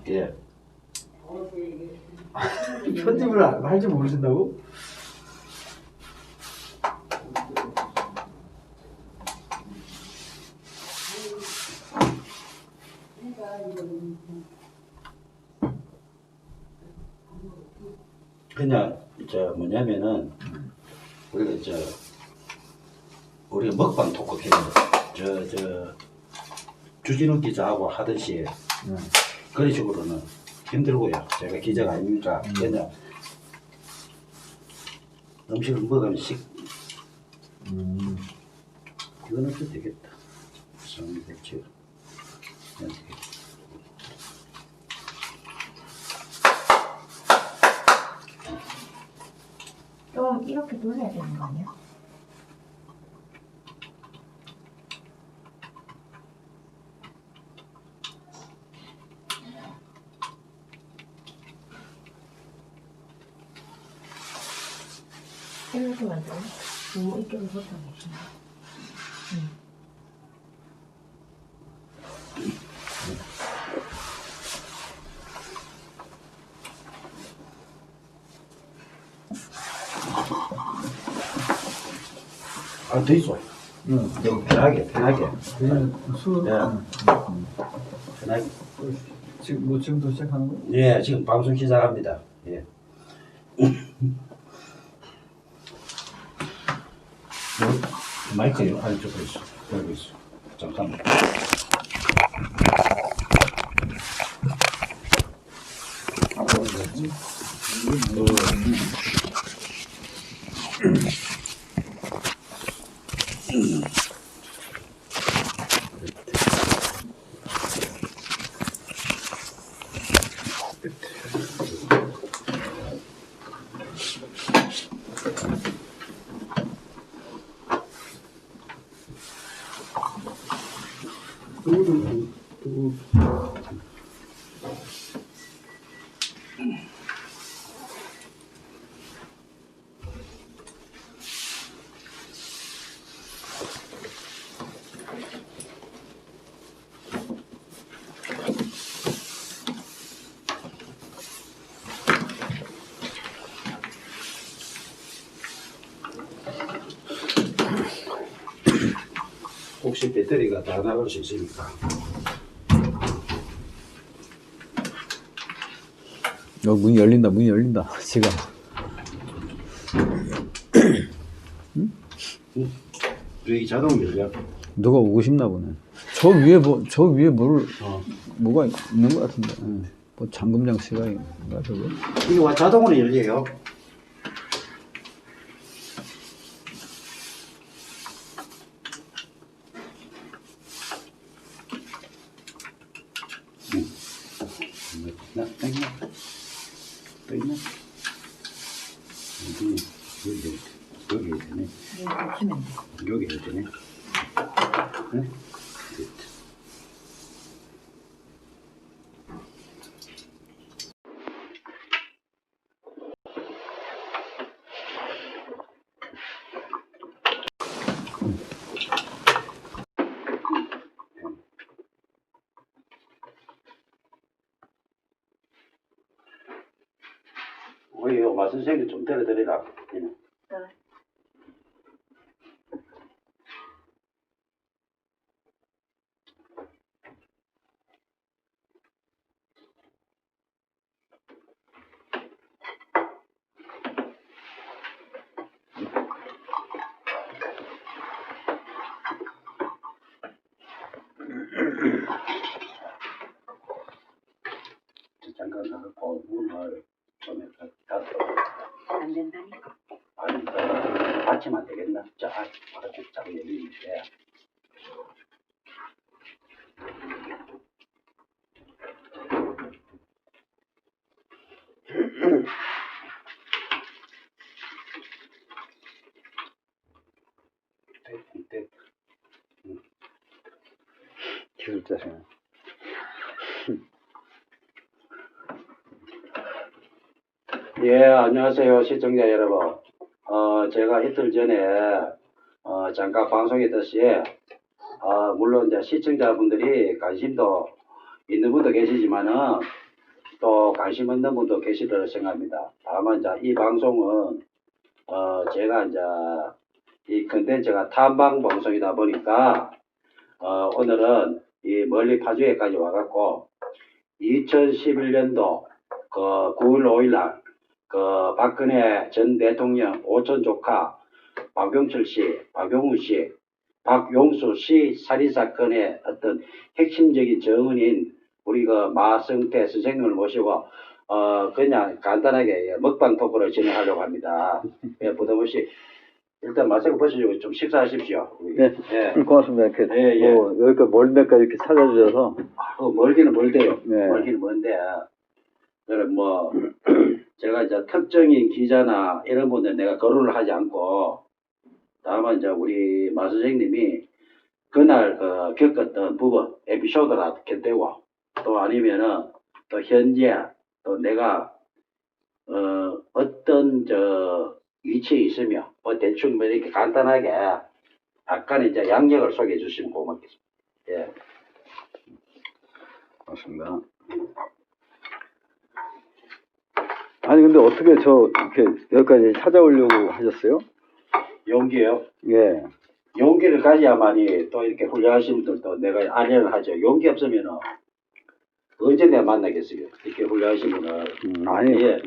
예. 편집을 할 줄 모르신다고? 그냥 뭐냐면은 우리가 먹방 토크 캐는 주진우 기자하고 하듯이 그런 식으로는 힘들고요. 제가 기자가 아닙니까? 그냥 음식을 먹으면 이거는 좀 되겠다. 성대추. 좀 이렇게 돌려야 되는 거 아니야? 이렇게 만들어? 너무 이쪽으로 설탕이 있어. 아, 더 있어. 여기 편하게. 그냥 수. 네. 편하게. 지금부터 시작하는 거야? 예, 지금 방송 시작합니다. 예. 마이크 안쪽에 있어. 여기 있어. 잠깐만. 혹시 배터리가 다 나갈 수 있으니까. 문이 열린다. 지금. 여기 자동 열려. 누가 오고 싶나 보네. 저 위에 뭐가 있는 것 같은데. 뭐 잠금 장치가 있는가 저거? 이게 와 자동으로 열려요. 또 있나? 여기 되네. 여기 되네. 네? 우리 마 선생님 좀 데려드리라. 잠깐 나가고 문을 좀 닫아. 안 된다니까. 아니, 받치면 안 되겠나? 자, 알아서 잘 열리는데. 기술자시네. 예, 안녕하세요, 시청자 여러분. 제가 이틀 전에, 잠깐 방송했듯이, 물론 이제 시청자분들이 관심도 있는 분도 계시지만은, 또 관심 있는 분도 계시리라 생각합니다. 다만 이제 이 방송은 제가 이제 이 컨텐츠가 탐방 방송이다 보니까 오늘은 이 멀리 파주에까지 와갖고 2011년도 그 9월 5일 날 그 박근혜 전 대통령 오촌 조카 박용철 씨, 박용우 씨, 박용수 씨 살인사건의 어떤 핵심적인 증언인 우리 그 마성태 선생님을 모시고 그냥 간단하게 먹방 토크를 진행하려고 합니다. 예, 부담 없이 일단 마스크 벗으시고 좀 식사하십시오. 네, 예. 고맙습니다. 이렇게 예. 뭐 여기까지 멀은 데까지 이렇게 찾아주셔서. 멀기는 멀대요. 네. 멀기는 먼데. 그래 뭐 제가 이제 특정인 기자나 이런 분들 내가 거론을 하지 않고 다만 이제 우리 마 선생님이 그날 겪었던 부분 에피소드라 곁대고 또 아니면은 또 현재 또 내가 어떤 저 위치에 있으며 뭐 대충 뭐 이렇게 간단하게 약간 이제 양력을 소개해 주시면 고맙겠습니다. 예. 맞습니다. 아니 근데 어떻게 저 이렇게 여기까지 찾아오려고 하셨어요? 용기요. 예. 용기를 가져야만이 또 이렇게 훌륭하신 분들도 내가 안내를 하죠. 용기 없으면은 언제 내가 만나겠어요. 이렇게 훌륭하신 분을. 아니. 예.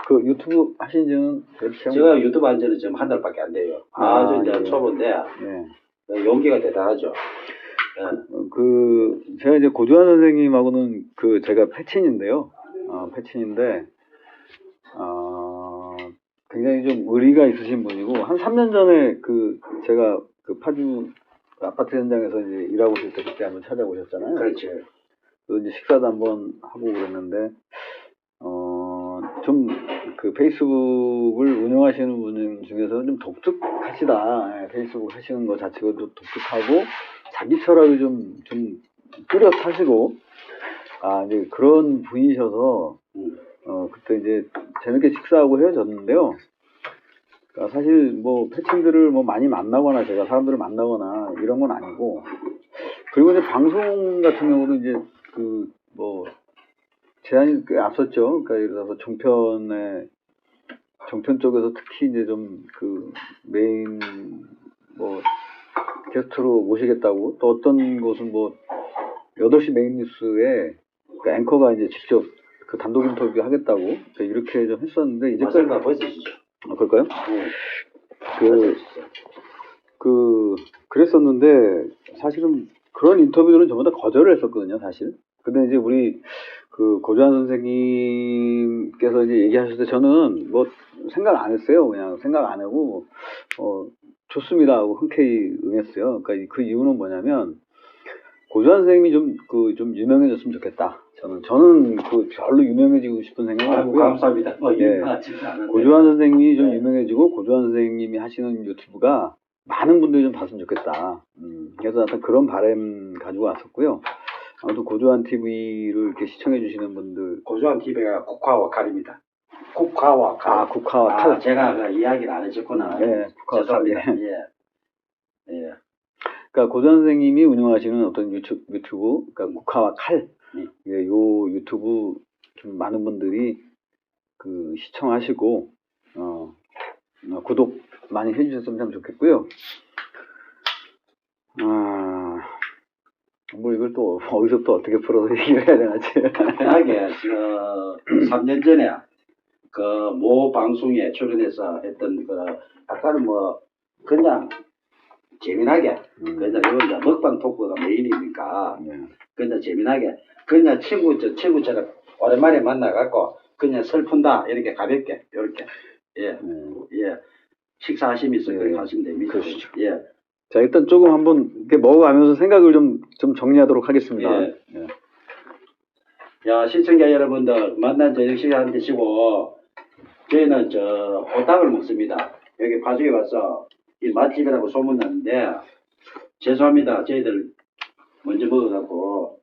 그 유튜브 하신 지는 제가 유튜브 한 지는 지금 한 달밖에 안 돼요. 아주 이제 예. 초보인데 예. 용기가 대단하죠. 예. 제가 이제 고주환 선생님하고는 제가 패친인데요. 패친인데, 굉장히 좀 의리가 있으신 분이고, 한 3년 전에 제가 파주 아파트 현장에서 이제 일하고 있을 때 그때 한번 찾아오셨잖아요. 그렇지. 그래서 이제 식사도 한번 하고 그랬는데, 좀 페이스북을 운영하시는 분 중에서는 좀 독특하시다. 예, 페이스북 하시는 거 자체가 좀 독특하고, 자기 철학을 좀 뚜렷하시고, 이제 그런 분이셔서, 그때 이제 재밌게 식사하고 헤어졌는데요. 그러니까 사실 뭐 패친들을 뭐 많이 만나거나 제가 사람들을 만나거나 이런 건 아니고, 그리고 이제 방송 같은 경우도 이제 제한이 꽤 앞섰죠. 그러니까 예를 들어서 종편 쪽에서 특히 이제 좀 메인 게스트로 모시겠다고, 또 어떤 곳은 8시 메인 뉴스에 앵커가 이제 직접 단독 인터뷰 하겠다고 이렇게 좀 했었는데, 이제까지. 마스크가 벗으시죠. 그럴까요? 네. 그랬었는데, 사실은 그런 인터뷰들은 전부 다 거절을 했었거든요, 사실. 근데 이제 우리 고주환 선생님께서 이제 얘기하실 때 저는 생각 안 했어요. 그냥 생각 안 하고, 좋습니다 하고 흔쾌히 응했어요. 그러니까 그 이유는 뭐냐면, 고주환 선생님이 좀 유명해졌으면 좋겠다. 저는 별로 유명해지고 싶은 생각은 아니고요. 감사합니다. 예. 고주환 선생님이 좀 유명해지고, 고주환 선생님이 하시는 유튜브가 많은 분들이 좀 봤으면 좋겠다. 그래서 하여튼 그런 바람 가지고 왔었고요. 아무튼 고주환 TV를 이렇게 시청해 주시는 분들. 고주환 TV가 국화와 칼입니다. 국화와 칼. 국화와 칼. 제가 이야기를 안 해줬구나. 네, 국화와 칼. 예. 그러니까 고주환 선생님이 운영하시는 어떤 유튜브, 그러니까 국화와 칼. 요 유튜브 좀 많은 분들이 시청하시고, 구독 많이 해주셨으면 참 좋겠고요. 이걸 또 어디서 또 어떻게 풀어서 얘기를 해야 되나 지금. 편하게 3년 전에 모 방송에 출연해서 했던 약간은 그냥 재미나게 그냥 이건 이제 먹방 토크가 메인이니까 그냥 재미나게 그냥 친구처럼 오랜만에 만나갖고 그냥 슬픈다 이렇게 가볍게 이렇게 예 식사하시면서 그렇게 하시면 됩니다. 그러시죠. 예. 자, 일단 조금 한번 이렇게 먹어가면서 생각을 좀 정리하도록 하겠습니다. 예. 야, 시청자 여러분들, 만난 저녁 시간 드시고, 저희는 호떡을 먹습니다. 여기 파주에 와서 이 맛집이라고 소문났는데, 죄송합니다. 저희들 먼저 먹어갖고.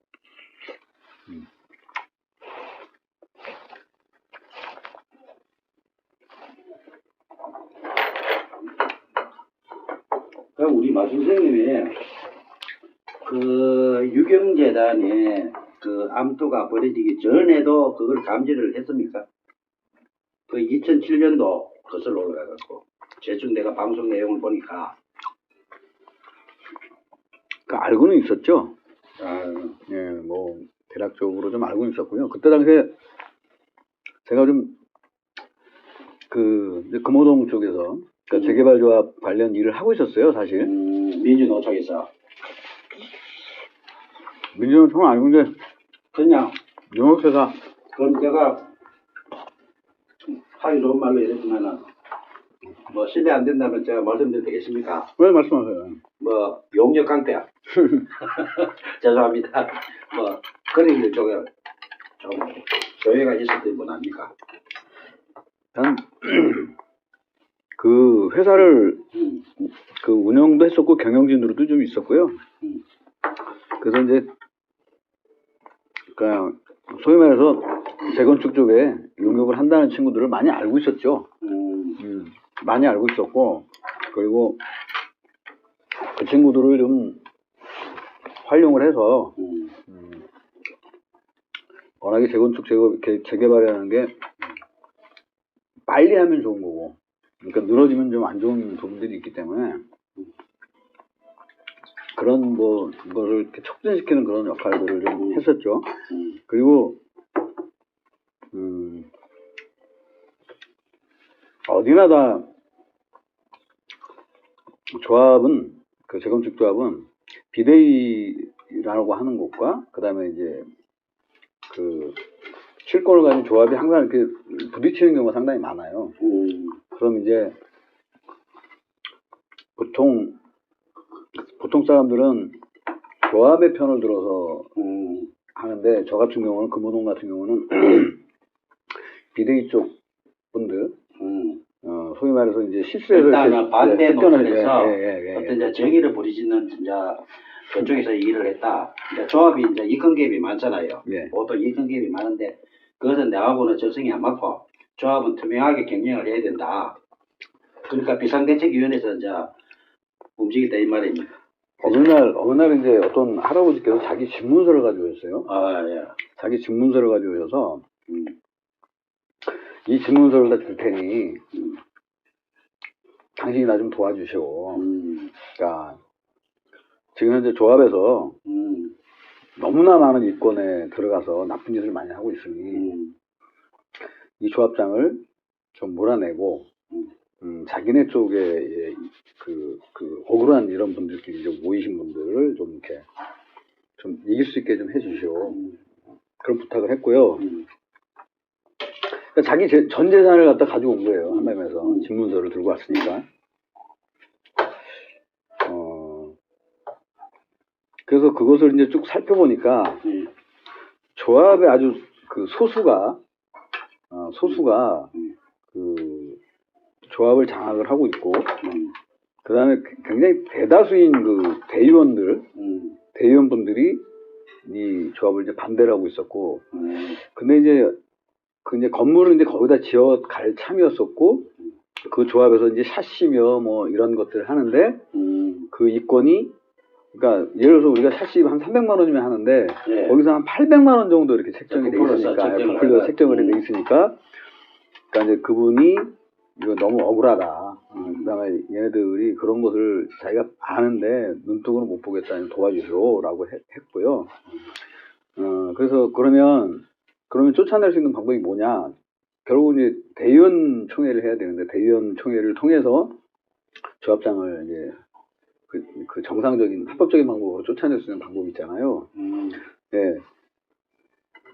그럼 우리 마 선생님이 그 유경재단에 그 암투가 벌어지기 전에도 그걸 감지를 했습니까? 그 2007년도 거슬러 올라가고 대충 내가 방송 내용을 보니까 그 알고는 있었죠. 아, 예, 뭐 대략적으로 좀 알고는 있었고요. 그때 당시에 제가 좀 그 금호동 쪽에서 그러니까 재개발 조합 관련 일을 하고 있었어요, 사실. 민주노총에서 민주노총은 아니고 이제 그냥 영업회사. 그럼 제가 하기 좋은 말로 이랬지만은 뭐 실례 안 된다면 제가 말씀드려도 되겠습니까? 왜 말씀하세요? 뭐 용역 깡패 죄송합니다. 뭐 그런 일 쪽에 좀 조회가 있었던 분 아닙니까? 난 그 회사를 그 운영도 했었고 경영진으로도 좀 있었고요. 그래서 이제 그냥 소위 말해서 재건축 쪽에 용역을 한다는 친구들을 많이 알고 있었죠. 많이 알고 있었고, 그리고 그 친구들을 좀 활용을 해서 워낙에 재건축 재개발이라는 게 빨리 하면 좋은 거고, 그러니까 늘어지면 좀 안 좋은 부분들이 있기 때문에 그런 뭐 이거를 이렇게 촉진시키는 그런 역할들을 좀 했었죠. 그리고 어디나 다 조합은 그 재건축 조합은 비대위라고 하는 곳과 그 다음에 이제 그 실권을 가진 조합이 항상 이렇게 부딪히는 경우가 상당히 많아요. 그럼 이제 보통 사람들은 조합의 편을 들어서 하는데 저 같은 경우는 금호동 같은 경우는 비대위 쪽 분들 소위 말해서 이제 실수해서 일단은 반대 노선에서 예. 어떤 이제 정의를 부리짖는 이제 그쪽에서 일을 했다. 이제 조합이 이제 이권갭이 많잖아요. 예. 보통 이권갭이 많은데 그것은 내하고는 적성이 안 맞고 조합은 투명하게 경영을 해야 된다. 그러니까 비상대책위원회에서 이제 움직이다 이 말입니다. 어느 날 이제 어떤 할아버지께서 자기 집문서를 가지고 오셨어요. 아, 예. 자기 집문서를 가지고 오셔서 이 집문서를 다 줄 테니 당신이 나 좀 도와주시오. 그러니까 지금 현재 조합에서 너무나 많은 이권에 들어가서 나쁜 짓을 많이 하고 있으니 이 조합장을 좀 몰아내고 자기네 쪽에 그 억울한 이런 분들끼리 좀 모이신 분들을 좀 이렇게 좀 이길 수 있게 좀 해주시오. 그런 부탁을 했고요. 그러니까 자기 전 재산을 갖다 가지고 온 거예요. 한마디에서 집문서를 들고 왔으니까. 그래서 그것을 이제 쭉 살펴보니까 조합의 아주 그 소수가 그 조합을 장악을 하고 있고 그 다음에 굉장히 대다수인 그 대의원분들이 이 조합을 이제 반대를 하고 있었고 근데 이제 건물을 이제 거기다 지어 갈 참이었었고 그 조합에서 이제 샷시며 뭐 이런 것들을 하는데 그 이권이 그러니까 예를 들어서 우리가 샷시 한 300만 원이면 하는데 거기서 한 800만 원 정도 이렇게 책정이 돼 있으니까 부풀려서 책정이 돼 있으니까 그러니까 이제 그분이 이거 너무 억울하다. 그다음에 얘네들이 그런 것을 자기가 아는데 눈뜨고는 못 보겠다니 도와주시오라고 했고요. 그래서 그러면 쫓아낼 수 있는 방법이 뭐냐? 결국 이제 대의원 총회를 해야 되는데 대의원 총회를 통해서 조합장을 이제 그 정상적인 합법적인 방법으로 쫓아낼 수 있는 방법이 있잖아요. 네.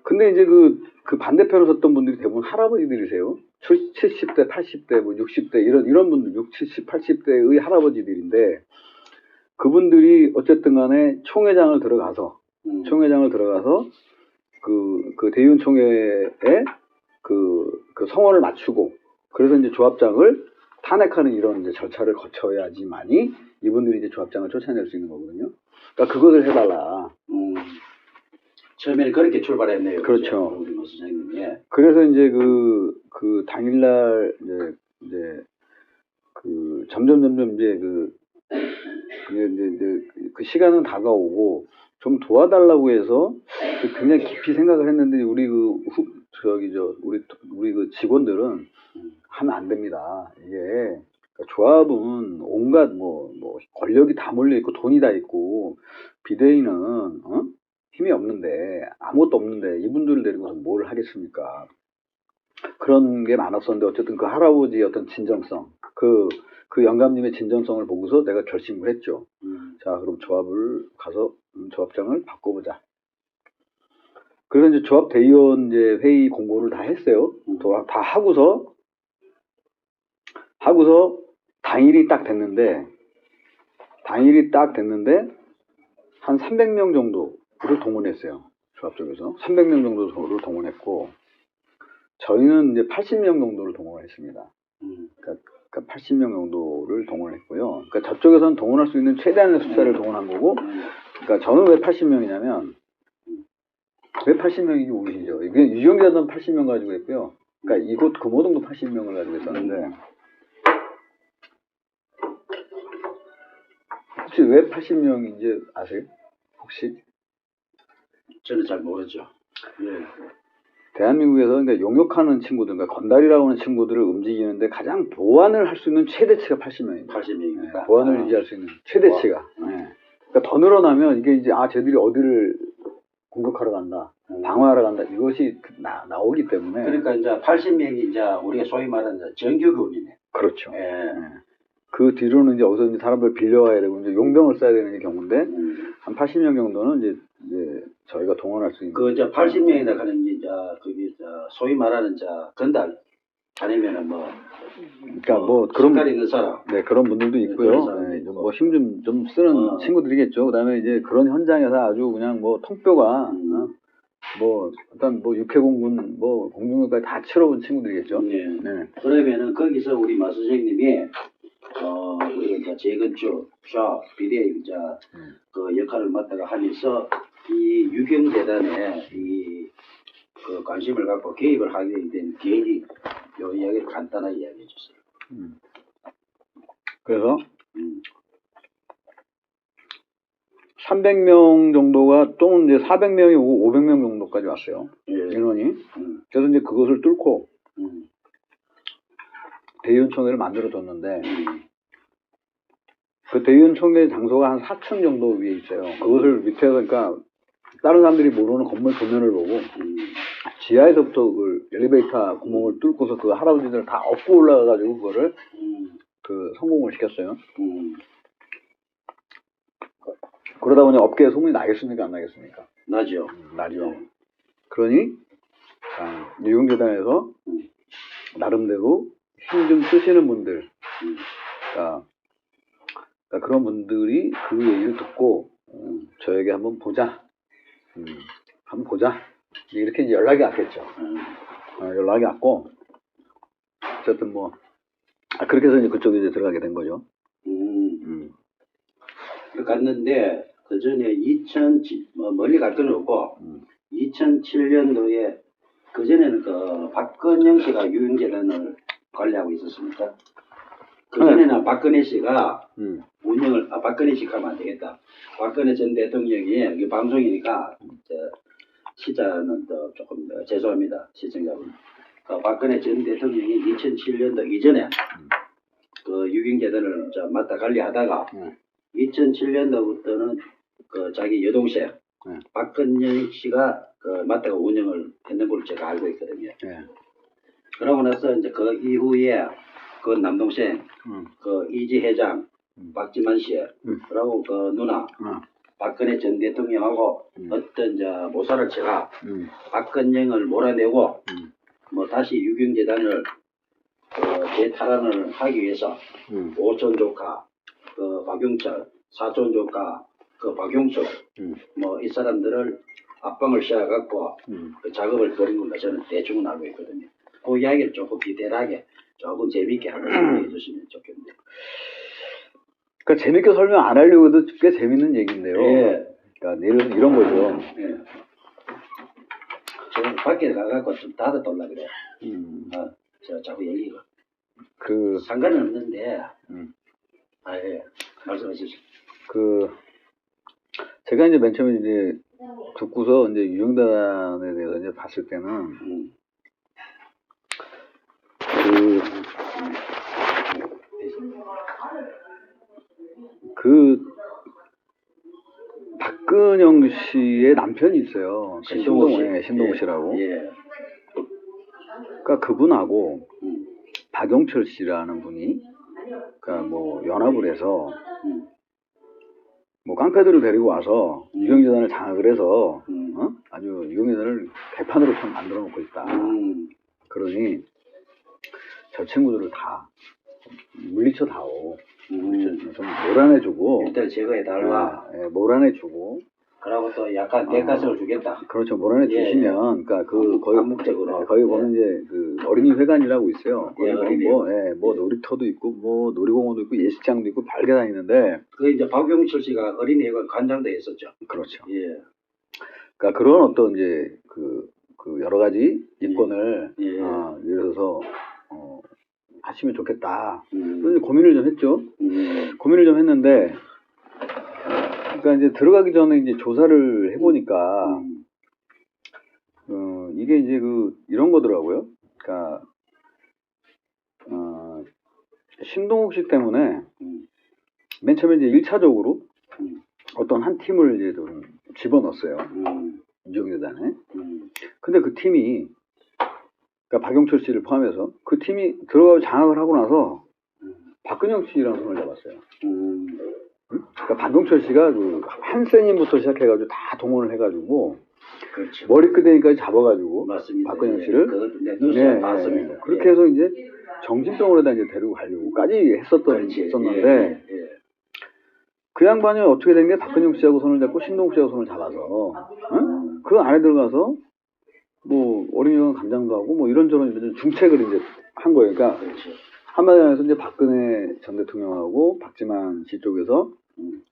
근데 이제 그 반대편을 섰던 분들이 대부분 할아버지들이세요. 70대, 80대, 뭐 60대 이런 분들 60, 70, 80대의 할아버지들인데 그분들이 어쨌든 간에 총회장을 들어가서 그 대의원 총회에 그 성원을 맞추고 그래서 이제 조합장을 탄핵하는 이런 이제 절차를 거쳐야지만이 이분들이 이제 조합장을 쫓아낼 수 있는 거거든요. 그러니까 그것을 해달라. 처음에는 그렇게 출발했네요. 그렇죠. 선생님. 예. 그래서 이제 그 당일날 이제 그 점점 이제 그 이제 그 시간은 다가오고 좀 도와달라고 해서 굉장히 깊이 생각을 했는데 우리 우리 그 직원들은 하면 안 됩니다. 이게 그러니까 조합은 온갖 뭐 권력이 다 몰려 있고 돈이 다 있고 비대위는 힘이 없는데 아무것도 없는데 이분들을 데리고서 뭘 하겠습니까? 그런 게 많았었는데 어쨌든 그 할아버지의 어떤 진정성 그 영감님의 진정성을 보고서 내가 결심을 했죠. 자, 그럼 조합을 가서 조합장을 바꿔보자. 그래서 이제 조합 대의원 이제 회의 공고를 다 했어요. 다 하고서 당일이 딱 됐는데 한 300명 정도를 동원했어요. 조합 쪽에서 300명 정도를 동원했고 저희는 이제 80명 정도를 동원했습니다. 그러니까 80명 정도를 동원했고요. 그러니까 저쪽에서는 동원할 수 있는 최대한의 숫자를 동원한 거고, 그러니까 저는 왜 80명이냐면, 왜 80명인지 모르시죠? 이게 유경재단 80명 가지고 했고요. 그러니까 이곳 금호동도 80명을 가지고 했었는데, 혹시 왜 80명인지 아세요? 혹시? 저는 잘 모르죠. 예. 대한민국에서 그러니까 용역하는 친구들, 그러니까 건달이라고 하는 친구들을 움직이는데 가장 보완을 할 수 있는 최대치가 80명입니다. 80명입니다. 보완을 유지할 수 있는 최대치가. 그러니까 더 늘어나면 이게 이제 쟤들이 어디를 공격하러 간다, 방어하러 간다 이것이 나오기 때문에. 그러니까 이제 80명이 이제 우리가 소위 말하는 정규군이네. 그렇죠. 예. 그 뒤로는 이제 어디서 사람들 빌려와야 되고 이제 용병을 써야 되는 경우인데 한 80명 정도는 이제 저희가 동원할 수 있는. 그 이제 80명이다 그러는 이제 그게 소위 말하는 건달 아니면은 그러니까 뭐 그런 색깔 있는 사람. 네, 그런 분들도 있고요. 뭐 힘 좀 쓰는 친구들이겠죠. 그다음에 이제 그런 현장에서 아주 그냥 뭐 통뼈가 뭐 일단 뭐 육해공군 뭐 공중까지 다 치러본 친구들이겠죠. 네. 네. 그러면은 거기서 우리 마 선생님이 우리가 이제 재건축, 샵, 비대위 이제 그 역할을 맡다가 하면서 이 유경재단에 그 관심을 갖고 개입을 하게 된 계획이 요 이야기를 간단하게 이야기해 주세요. 그래서 300명 정도가 또는 이제 400명이 오고 500명 정도까지 왔어요. 예. 인원이. 그래서 이제 그것을 뚫고 대의원총회를 만들어줬는데 그 대의원총회 장소가 한 4층 정도 위에 있어요. 그것을 밑에서 그러니까 다른 사람들이 모르는 건물 도면을 보고 지하에서부터 그 엘리베이터 구멍을 뚫고서 그 할아버지들 다 업고 올라가가지고 그거를 그 성공을 시켰어요. 그러다 보니 업계에 소문이 나겠습니까? 안 나겠습니까? 나죠. 나죠. 그러니 유경재단에서 나름대로 힘 좀 쓰시는 분들, 그러니까 그런 분들이 그 얘기를 듣고 저에게 한번 보자, 한번 보자 이렇게 이제 연락이 왔겠죠. 연락이 왔고 어쨌든 뭐 그렇게 해서 이제 그쪽에 이제 들어가게 된 거죠. 갔는데 그 전에 멀리 갈 건 없고 2007년도에 그 전에는 그 박근영 씨가 유경재단을 관리하고 있었습니까? 그 전에는 박근혜 씨가 운영을 박근혜 씨가 하면 안 되겠다. 박근혜 전 대통령이 이게 방송이니까 시자는 또 조금 죄송합니다 시청자분. 박근혜 전 대통령이 2007년도 이전에 그 유경재단을 맡아 관리하다가 2007년도부터는 그 자기 여동생 박근영 씨가 그 맡다가 운영을 했는 걸로 제가 알고 있거든요. 그러고 나서 이제 그 이후에 그 남동생 그 이지 회장 박지만 씨 그리고 그 누나 박근혜 전 대통령하고 어떤 모사를 쳐가 박근영을 몰아내고 뭐 다시 유경재단을 재탈환을 하기 위해서 오촌 조카 그 박용철 사촌 조카 그 박용석 뭐 이 사람들을 압박을 씌워갖고 그 작업을 벌인 걸로 저는 대충은 알고 있거든요. 그 이야기를 조금 디테일하게 조금 재미있게 한번 설명해 주시면 좋겠네요. 그러니까 재밌게 설명 안 하려고 해도 꽤 재밌는 얘기인데요. 예. 그러니까 이런 거죠. 예. 저 밖에 가갖고 좀 닫아 돌라 그래. 저 자꾸 열리고. 상관은 없는데. 예. 말씀해 주시죠. 제가 이제 맨 처음에 이제 듣고서 이제 유영단에 대해서 이제 봤을 때는 박근영 씨의 남편이 있어요. 신동욱 씨라고. 예. 그러니까 그분하고 박용철 씨라는 분이 그러니까 뭐 연합을 해서 뭐 깡패들을 데리고 와서 유경재단을 장악을 해서 아주 유경재단을 개판으로 참 만들어 놓고 있다. 그러니 저 친구들을 다 물리쳐 다오. 좀 몰아내주고 일단 제거해달라. 몰아내주고 그러고 또 약간 대가성을 주겠다. 그렇죠. 몰아내주시면 그러니까 거의 암묵적으로. 거기 보면 이제 그 어린이 회관이라고 있어요. 거기 어린이. 뭐 놀이터도 있고 뭐 놀이공원도 있고 예식장도 있고 별게 다 있는데 그 이제 박용철 씨가 어린이회관 관장도 했었죠. 그렇죠. 예. 그러니까 그런 어떤 이제 그 여러 가지 이권을 예. 예를 들어서 하시면 좋겠다. 그래서 고민을 좀 했죠. 고민을 좀 했는데, 그러니까 이제 들어가기 전에 이제 조사를 해보니까, 이게 이제 이런 거더라고요. 그러니까, 신동욱 씨 때문에, 맨 처음에 이제 1차적으로 어떤 한 팀을 이제 좀 집어넣었어요. 유경재단에. 근데 그 팀이, 그러니까 박용철 씨를 포함해서 그 팀이 들어가서 장악을 하고 나서 박근영 씨랑 손을 잡았어요. 그러니까 박용철 씨가 한센님부터 시작해가지고 다 동원을 해가지고 그렇죠. 머리끄댕이까지 잡아가지고 맞습니다. 박근영 씨를 봤습니다. 그렇게 해서 이제 정신병원에다 이제 데리고 가려고까지 했었는데 그 양반이 어떻게 된 게 박근영 씨하고 손을 잡고 신동욱 씨하고 손을 잡아서 그 안에 들어가서 뭐 어린이관 감장도 하고 뭐 이런저런 중책을 이제 한 거예요. 그러니까 그렇죠. 한마디로 해서 이제 박근혜 전 대통령하고 박지만 씨 쪽에서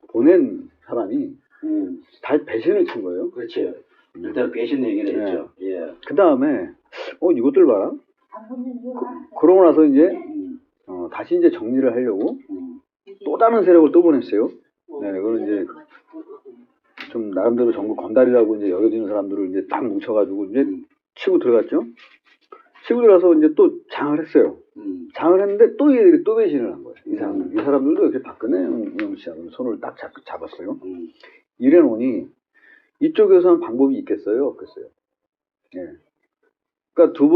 보낸 사람이 다 배신을 친 거예요. 그렇죠. 일단 배신 행위를 했죠. 예. 그 다음에 이것들 봐라. 그러고 나서 이제 다시 이제 정리를 하려고 또 다른 세력을 또 보냈어요. 네, 그걸 이제 좀 나름대로 정부 건달이라고 이제 여겨지는 사람들을 이제 딱 뭉쳐가지고 이제 치고 들어갔죠. 치고 들어가서 이제 또 장을 했어요. 장을 했는데 또 얘들이 또 배신을 한 거예요. 이 사람들도 역시 박근혜 씨하고 손을 딱 잡았어요. 이래 놓으니 이쪽에서는 방법이 있겠어요, 없겠어요? 예. 그러니까 두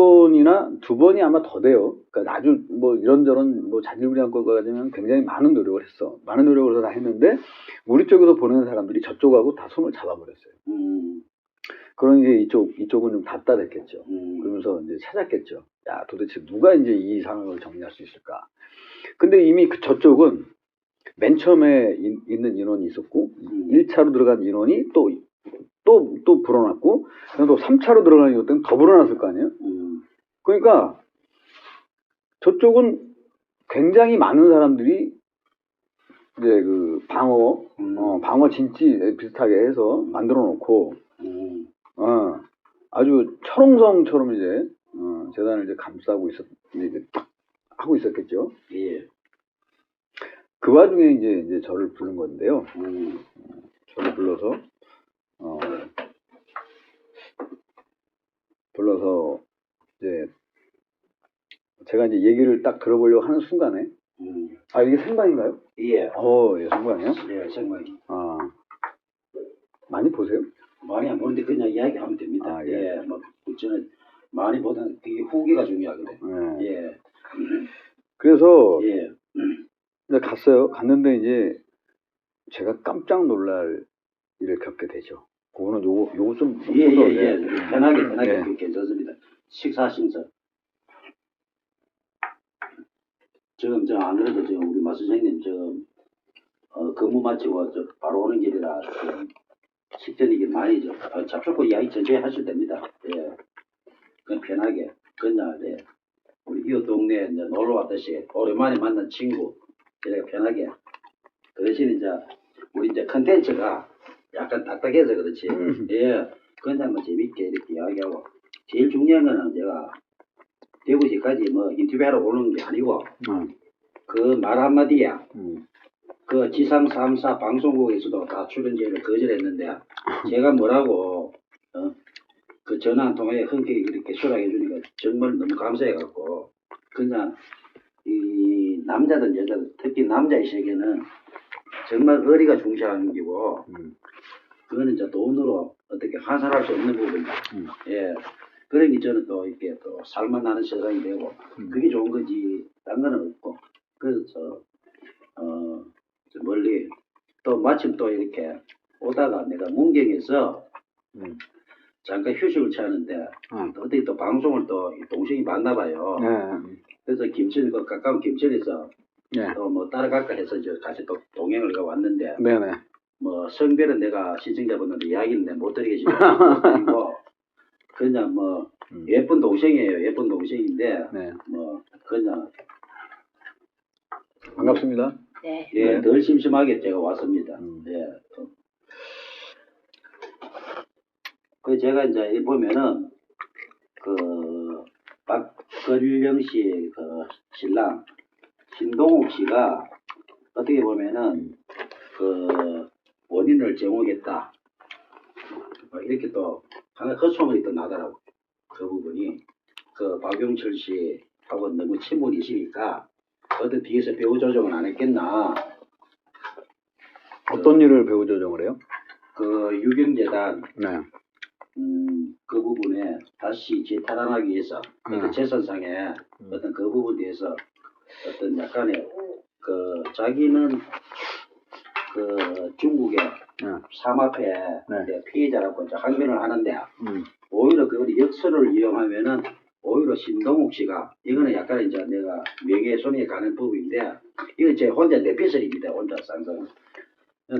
번이 아마 더 돼요. 그러니까 아주 뭐 이런저런 뭐 자질구레한 거가 되면 굉장히 많은 노력을 했어. 많은 노력을 다 했는데 우리 쪽에서 보내는 사람들이 저쪽하고 다 손을 잡아버렸어요. 그러니 이제 이쪽은 좀 답답했겠죠. 그러면서 이제 찾았겠죠. 야, 도대체 누가 이제 이 상황을 정리할 수 있을까? 근데 이미 저쪽은 맨 처음에 있는 인원이 있었고 1차로 들어간 인원이 또 불어났고 그다음 또 3차로 들어가는 이것 때문에 더 불어났을 거 아니에요? 그러니까 저쪽은 굉장히 많은 사람들이 이제 그 방어 진지 비슷하게 해서 만들어 놓고 아주 철옹성처럼 이제 재단을 이제 감싸고 이제 딱 하고 있었겠죠. 예. 그 와중에 이제 저를 부른 건데요. 저를 불러서 이제 제가 이제 얘기를 딱 들어보려고 하는 순간에 이게 생방인가요? 예. 예, 생방이요? 예, 정말. 많이 보세요? 많이 안 보는데 그냥 이야기하면 됩니다. 예. 뭐 저는 많이 보다는 그게 후기가 중요하거든요. 예. 그래서 예. 이제 갔어요. 갔는데 이제 제가 깜짝 놀랄 일을 겪게 되죠. 그거는 요거 좀 예. 편하게 괜찮습니다. 식사하시면서 지금 안 그래도 지금 우리 마 선생님 지금 근무 마치고 바로 오는 길이라 식전이긴 많이 잡수고 이야기 천천히 하셔도 됩니다. 예. 그냥 편하게 그냥 우리 이웃 동네에 이제 놀러 왔듯이 오랜만에 만난 친구 이렇게 편하게 그 대신 이제 우리 이제 컨텐츠가 약간 딱딱해서 그렇지. 예. 그냥 뭐 재밌게 이렇게 이야기하고 제일 중요한 거는 제가 대구시까지 뭐 인터뷰하러 오는 게 아니고 그 말 한마디야. 그 지상 3사 방송국에서도 다 출연 제의를 거절했는데 제가 뭐라고 그 전화 한 통화에 흔쾌히 이렇게 수락해 주니까 정말 너무 감사해갖고 그냥 이 남자든 여자든 특히 남자의 세계는 정말 의리가 중시하는 기고 그거는 이제 돈으로 어떻게 환산할 수 없는 부분이다. 예. 그러니 저는 또 이렇게 또 살만하는 세상이 되고 그게 좋은 거지 딴 거는 없고 그래서 저 멀리 또 마침 또 이렇게 오다가 내가 문경에서 잠깐 휴식을 취하는데 어떻게 또 방송을 또 동생이 봤나 봐요. 그래서 김천 그 가까운 김천에서 또 뭐 따라갈까 해서 이제 같이 또 동행을 가 왔는데 네네. 뭐 성별은 내가 시청자분들한테 이야기는 못 드리겠지만 뭐 그냥 뭐 예쁜 동생이에요. 예쁜 동생인데 뭐 그냥 반갑습니다. 네. 예, 덜 심심하게 제가 왔습니다. 예. 그 제가 이제 이 보면은 그 박근령 씨 그 신랑 신동욱 씨가 어떻게 보면은 그 원인을 제공했다. 뭐 이렇게 또 하나 헛소문이 또 나더라고. 그 부분이 그 박용철 씨하고 너무 친분이시니까 어떤 뒤에서 배후 조정은 안 했겠나. 어떤 일을 배우 조정을 해요? 그 유경재단 네. 그 부분에 다시 재탈환하기 위해서 어떤 재산상의 어떤 그 부분에 대해서 어떤 약간의 그 자기는 그 중국의 삼합회 피해자라고 이제 항변을 하는데 오히려 그걸 역설을 이용하면은 오히려 신동욱 씨가 이거는 약간 이제 내가 명예훼손에 가는 부분인데 이거 제 혼자 내피설입니다. 혼자 상상.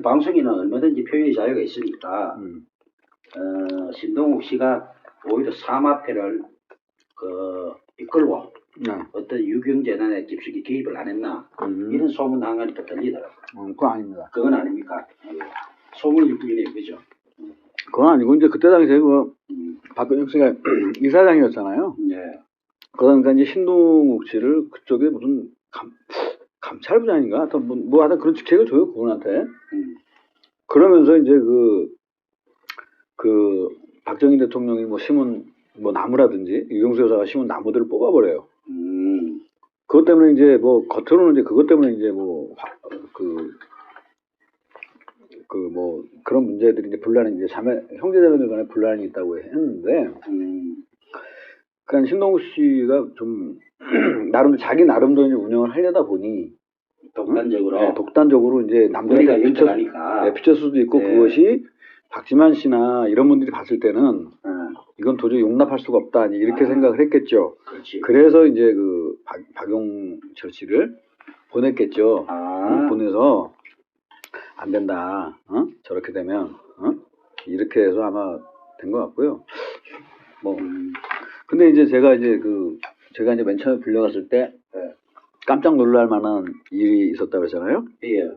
방송에는 얼마든지 표현의 자유가 있으니까 신동욱 씨가 오히려 삼합회를 그 이끌고 어떤 유경재단에 깊숙이 개입을 안 했나 이런 소문 한가지 또 들리더라고요. 그건 아닙니다. 그건 아닙니까? 소문일 뿐이네요, 그죠? 그건 아니고 이제 그때 당시에 그 박근영 씨가 이사장이었잖아요. 예. 그러니까 이제 신동욱 씨를 그쪽에 무슨 감찰부장인가 하여튼 뭐 하여튼 그런 직책을 줘요 그분한테. 그러면서 이제 그 박정희 대통령이 뭐 심은 뭐 나무라든지 유경수 여사가 심은 나무들을 뽑아버려요. 그것 때문에 이제 뭐 겉으로는 이제 그것 때문에 이제 뭐 뭐 그런 문제들이 이제 분란이 이제 형제자매들 간에 분란이 있다고 했는데, 그러니까 신동욱 씨가 좀 자기 나름대로 이제 운영을 하려다 보니 독단적으로 네, 독단적으로 이제 남들에게 비쳤을 수도 있고 그것이 박지만 씨나 이런 분들이 봤을 때는 이건 도저히 용납할 수가 없다 이렇게 생각을 했겠죠. 그렇지. 그래서 이제 그 박용철 씨를 보냈겠죠. 보내서 안 된다. 저렇게 되면 이렇게 해서 아마 된 것 같고요. 뭐 근데 이제 제가 이제 맨 처음에 불려갔을 때 깜짝 놀랄 만한 일이 있었다고 그랬잖아요. 예.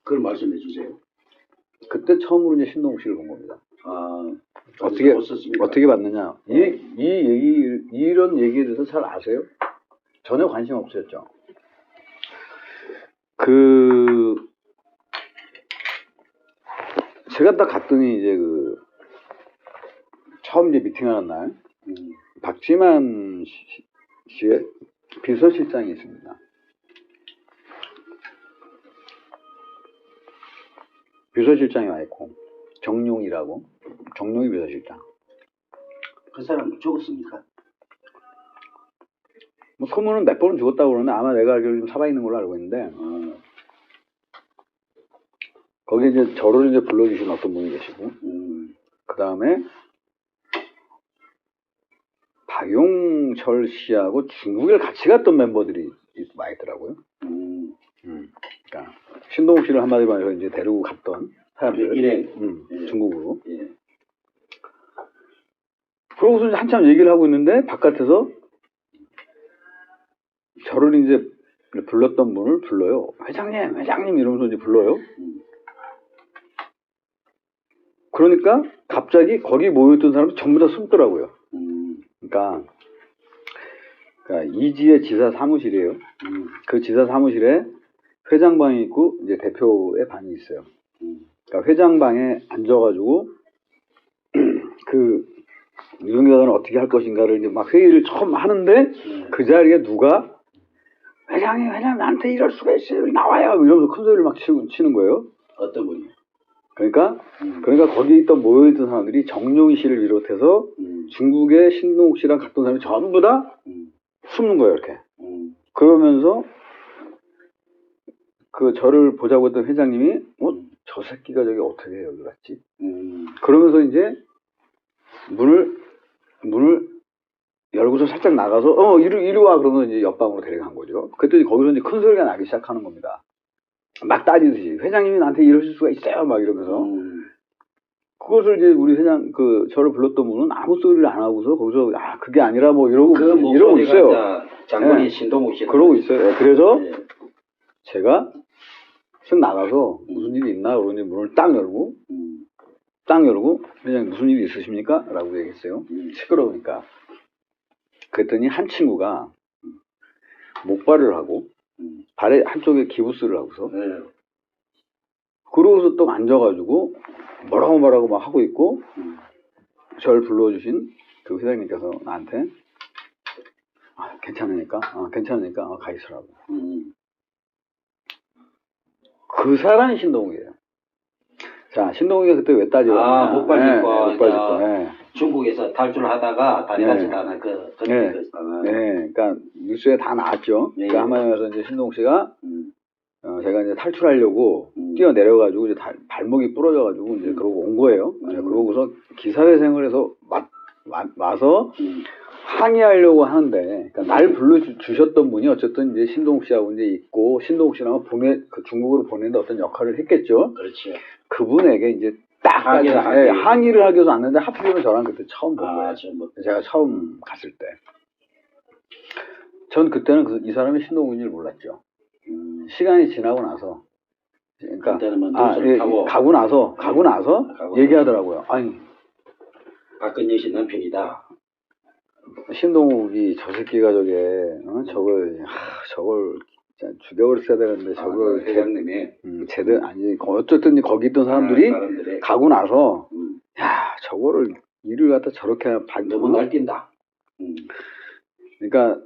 그걸 말씀해 주세요. 그때 처음으로 이제 신동욱 씨를 본 겁니다. 어떻게 봤느냐? 이런 얘기에 대해서 잘 아세요? 전혀 관심 없으셨죠? 제가 딱 갔더니 이제 처음 이제 미팅하는 날 박지만 씨의 비서실장이 있습니다. 비서실장이 와 있고 정용이 비서실장. 그 사람 죽었습니까? 뭐 소문은 몇 번은 죽었다고 그러는데 아마 내가 알기로 좀 살아있는 걸로 알고 있는데 거기 이제 저를 이제 불러주신 어떤 분이 계시고 그 다음에 박용철 씨하고 중국에 같이 갔던 멤버들이 많이 있더라고요. 그러니까 신동욱 씨를 한마디로 말해서 이제 데리고 갔던 사람들, 중국으로. 예. 그러고서 이제 한참 얘기를 하고 있는데 바깥에서 저를 이제 불렀던 분을 불러요. 회장님 이러면서 이제 불러요. 그러니까 갑자기 거기 모여있던 사람들 전부 다 숨더라고요. 그러니까 이지혜 지사 사무실이에요. 그 지사 사무실에 회장방이 있고 이제 대표의 방이 있어요. 음. 그러니까 회장방에 앉아가지고 그 유승규단은 어떻게 할 것인가를 이제 막 회의를 처음 하는데 그 자리에 누가 회장님 나한테 이럴 수가 있어요. 나와요. 이러면서 큰 소리를 막 치는 거예요. 어떤 분이? 그러니까 거기 있던 모여있던 사람들이 정용희 씨를 비롯해서 중국의 신동욱 씨랑 갔던 사람이 전부 다 숨는 거예요. 이렇게. 그러면서 그 저를 보자고 했던 회장님이 저 새끼가 저기 어떻게 여기 갔지? 그러면서 이제 문을 열고서 살짝 나가서 이리 와 그러면 이제 옆방으로 데려간 거죠. 그랬더니 거기서 이제 큰 소리가 나기 시작하는 겁니다. 막 따지듯이 회장님이 나한테 이러실 수가 있어요 막 이러면서 그것을 이제 우리 회장 저를 불렀던 분은 아무 소리를 안 하고서 거기서 그게 아니라 뭐 이러고 이러고 있어요. 장군이 네. 신동욱 씨 그러고 있어요. 네. 그래서 네. 제가 쓱 나가서 무슨 일이 있나 그러니 문을 딱 열고 회장님 무슨 일이 있으십니까? 라고 얘기했어요. 시끄러우니까. 그랬더니 한 친구가 목발을 하고 발에 한쪽에 기부스를 하고서 네. 그러고서 또 앉아가지고 뭐라고 막 하고 있고 저를 불러주신 그 회장님께서 나한테 괜찮으니까 가 있으라고. 그 사람이 신동욱이에요. 자, 신동욱이 그때 왜 따지냐? 목발 짚고 목발 짚고. 네. 중국에서 탈출하다가 다리 다쳤다는 네. 그러니까 뉴스에 다 나왔죠. 네. 그러니까 한마디로 해서 이제 신동욱 씨가 제가 이제 탈출하려고 뛰어내려가지고 이제 발목이 부러져가지고 이제 그러고 온 거예요. 그러고서 기사회생을 해서 와서 항의하려고 하는데, 그러니까 날 불러주셨던 분이 어쨌든 이제 신동욱 씨하고 이제 있고, 신동욱 씨랑 중국으로 보내는데 어떤 역할을 했겠죠. 그렇지. 그분에게 이제 딱 항의를 하기 위해서 왔는데 하필이면 저랑 그때 처음 본 거예요. 제가 처음 갔을 때. 전 그때는 이 사람이 신동욱인 줄 몰랐죠. 시간이 지나고 나서, 그러니까 가고 나서 얘기하더라고요. 아니, 박근혜 씨 남편이다. 신동욱이 저 새끼가 저걸 죽여버렸어야 되는데 저걸 회장님이 어쨌든 거기 있던 사람들이 가고 나서 저거를 일을 갖다 저렇게 너무 날뛴다. 그러니까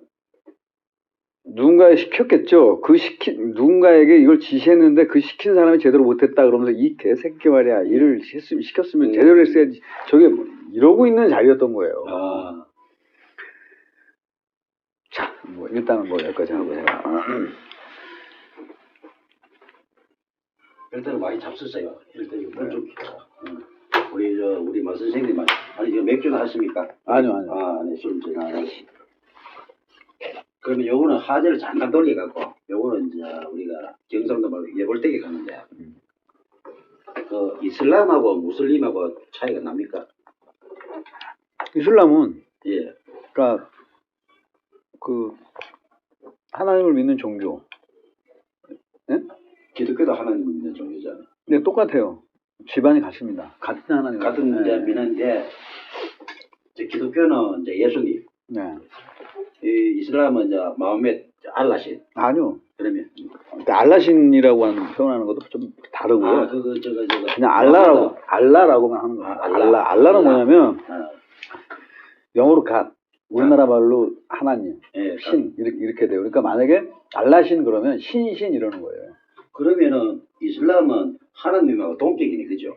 누군가에 시켰겠죠. 누군가에게 이걸 지시했는데 그 시킨 사람이 제대로 못했다 그러면서 이 개새끼 말이야 일을 시켰으면 제대로 했어야지. 저게 이러고 있는 자리였던 거예요. 자, 일단은 여기까지 하고 제가 일단은 많이 잡수세요. 일단 이거 물 좀. 우리 마 선생님 아니 지금 맥주나 하십니까? 아니요. 네, 술 제가 안 하시. 그러면 요거는 화제를 잠깐 돌려갖고 요거는 이제 우리가 경상도 말로 예볼때기 가는데 그 이슬람하고 무슬림하고 차이가 납니까? 이슬람은 예. 그러니까 하나님을 믿는 종교. 네? 기독교도 하나님을 믿는 종교잖아요. 네, 똑같아요. 집안이 같습니다. 같은 하나님. 같은 이제 믿는데 기독교는 이제 예수님. 네. 이 이슬람은 이제 마음의 알라신. 아니요. 그러면 그러니까 알라신이라고 표현하는 것도 좀 다르고요. 그냥 알라라고만 하는 거예요. 알라는 뭐냐면 영어로 갓. 우리나라 말로 하나님, 신 이렇게 돼요. 그러니까 만약에 알라신 그러면 신이신 이러는 거예요. 그러면은 이슬람은 하나님하고 동격이네, 그죠?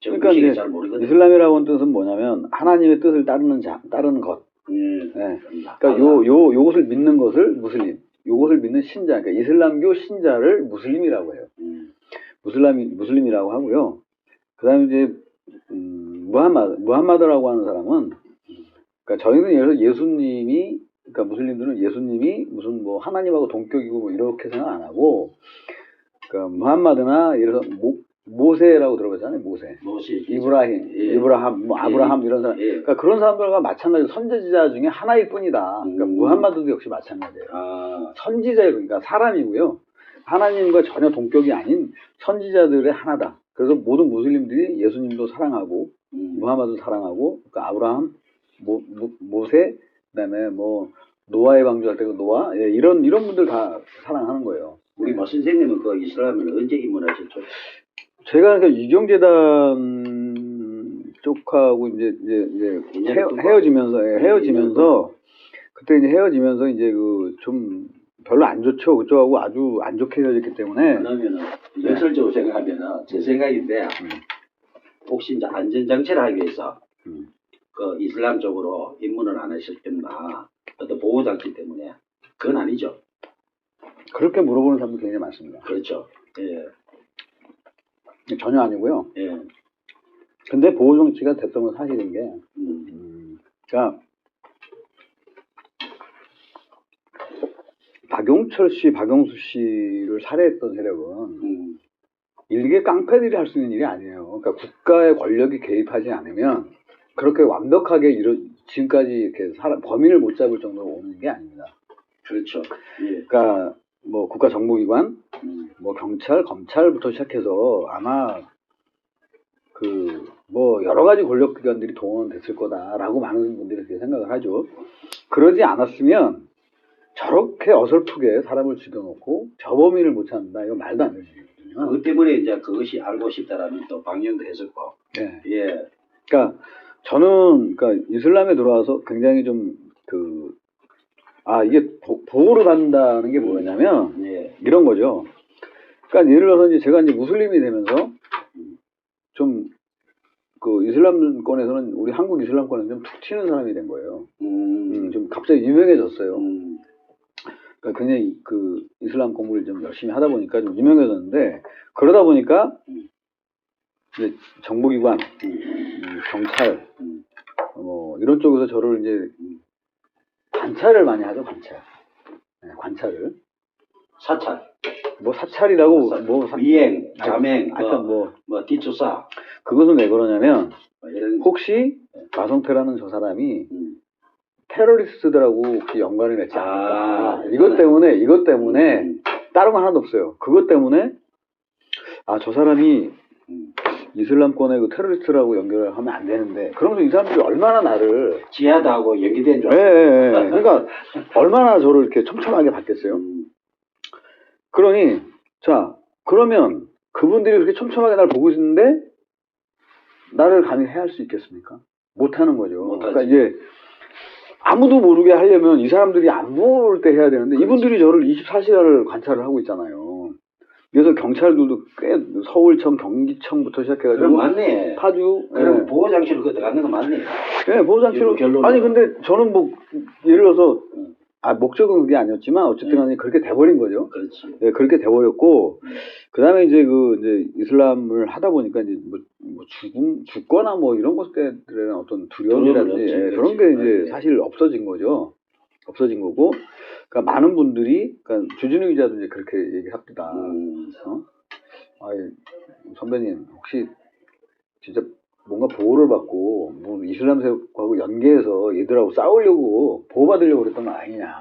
그러니까 이제 잘 모르거든요. 이슬람이라고 하는 뜻은 뭐냐면 하나님의 뜻을 따르는 것. 네. 그러니까 요것을 믿는 것을 무슬림, 요것을 믿는 신자, 그러니까 이슬람교 신자를 무슬림이라고 해요. 무슬림이라고 하고요. 그다음에 이제 무함마드라고 하는 사람은, 그러니까 저희는 예를 들어 예수님이, 그러니까 무슬림들은 예수님이 무슨 하나님하고 동격이고 이렇게 생각 안 하고, 그러니까 무함마드나 예를 들어 모세라고 들어봤잖아요. 모세, 이브라함, 아브라함 이런 사람, 그러니까 그런 사람들과 마찬가지로 선지자 중에 하나일 뿐이다. 그러니까 무함마드도 역시 마찬가지예요. 선지자예요. 그러니까 사람이고요. 하나님과 전혀 동격이 아닌 선지자들의 하나다. 그래서 모든 무슬림들이 예수님도 사랑하고 무함마드도 사랑하고, 그러니까 아브라함, 모세, 그다음에 노아의 방주할 때 노아, 이런 분들 다 사랑하는 거예요. 우리 뭐 선생님은 그 이슬람을 언제 입문하셨죠? 제가 그러니까 유경재단 쪽하고 이제 헤어지면서 그때 이제 헤어지면서 이제 그 좀 별로 안 좋죠. 그쪽하고 아주 안 좋게 헤어졌기 때문에. 그러면은 역설적으로 생각하면은 제 생각인데 혹시 이제 안전장치를 하기 위해서 그 이슬람 쪽으로 입문을 안 하셨겠나 어떤 보호장치 때문에 그건 아니죠. 그렇게 물어보는 사람도 굉장히 많습니다. 그렇죠. 예. 전혀 아니고요. 예. 근데 보호정치가 됐던 건 사실인 게, 그러니까 박용철 씨, 박용수 씨를 살해했던 세력은 일개 깡패들이 할 수 있는 일이 아니에요. 그러니까 국가의 권력이 개입하지 않으면 그렇게 완벽하게 지금까지 이렇게 범인을 못 잡을 정도로 오는 게 아닙니다. 그렇죠. 예. 그러니까 뭐 국가정보기관, 뭐 경찰, 검찰부터 시작해서 아마 그 뭐 여러 가지 권력기관들이 동원됐을 거다라고 많은 분들이 그렇게 생각을 하죠. 그러지 않았으면 저렇게 어설프게 사람을 죽여놓고 저 범인을 못 찾는다. 이거 말도 안 되는 얘기거든요. 그것 때문에 이제 그것이 알고 싶다라는 또 방향도 했었고. 네. 예. 그러니까 저는 그러니까 이슬람에 들어와서 굉장히 좀 이게 보호를 받는다는 게 뭐였냐면 예. 이런 거죠. 그러니까 예를 들어서 이제 제가 이제 무슬림이 되면서 좀 그 이슬람권에서는 우리 한국 이슬람권에서 좀 툭 튀는 사람이 된 거예요. 좀 갑자기 유명해졌어요. 그러니까 굉장히 그 이슬람 공부를 좀 열심히 하다 보니까 좀 유명해졌는데 그러다 보니까 이제 정보기관, 경찰, 뭐 이런 쪽에서 저를 이제 관찰을 많이 하죠. 관찰을. 사찰. 뭐 사찰이라고 미행, 자맹, 하여튼 뭐 뒷조사. 그것은 왜 그러냐면 이런 혹시 마성태라는 저 사람이 테러리스트들하고 혹시 연관을 맺지 않을까. 이것 때문에 다른 건 하나도 없어요. 그것 때문에 저 사람이 이슬람권의 그 테러리스트라고 연결을 하면 안 되는데 그러면서 이 사람들이 얼마나 나를 지하다하고 연기된 줄 알아요. 그러니까 얼마나 저를 이렇게 촘촘하게 봤겠어요. 그러니 그러면 그분들이 그렇게 촘촘하게 날 보고 있는데 나를 감히 해할 수 있겠습니까? 못하는 거죠. 못하지. 그러니까 이제 아무도 모르게 하려면 이 사람들이 안 모를 때 해야 되는데 그렇지. 이분들이 저를 24시간을 관찰을 하고 있잖아요. 그래서 경찰들도 꽤 서울청, 경기청부터 시작해가지고 그럼 맞네. 파주. 그럼 보호장치를 그거 들어가는 거 맞네. 네, 보호장치로. 결론은. 아니 근데 저는 뭐 예를 들어서 목적은 그게 아니었지만 어쨌든 간에 그렇게 돼버린 거죠. 그렇지. 네, 그렇게 돼버렸고 그 다음에 이제 이제 이슬람을 하다 보니까 이제 뭐 죽거나 뭐 이런 것들에 대한 어떤 두려움이라든지 그런 게 이제 맞네. 사실 없어진 거죠. 없어진 거고, 그러니까 많은 분들이, 그러니까 주진우 기자도 이제 그렇게 얘기합니다. 선배님 혹시 진짜 뭔가 보호를 받고 뭐 이슬람세력하고 연계해서 얘들하고 싸우려고 보호받으려고 그랬던 거 아니냐.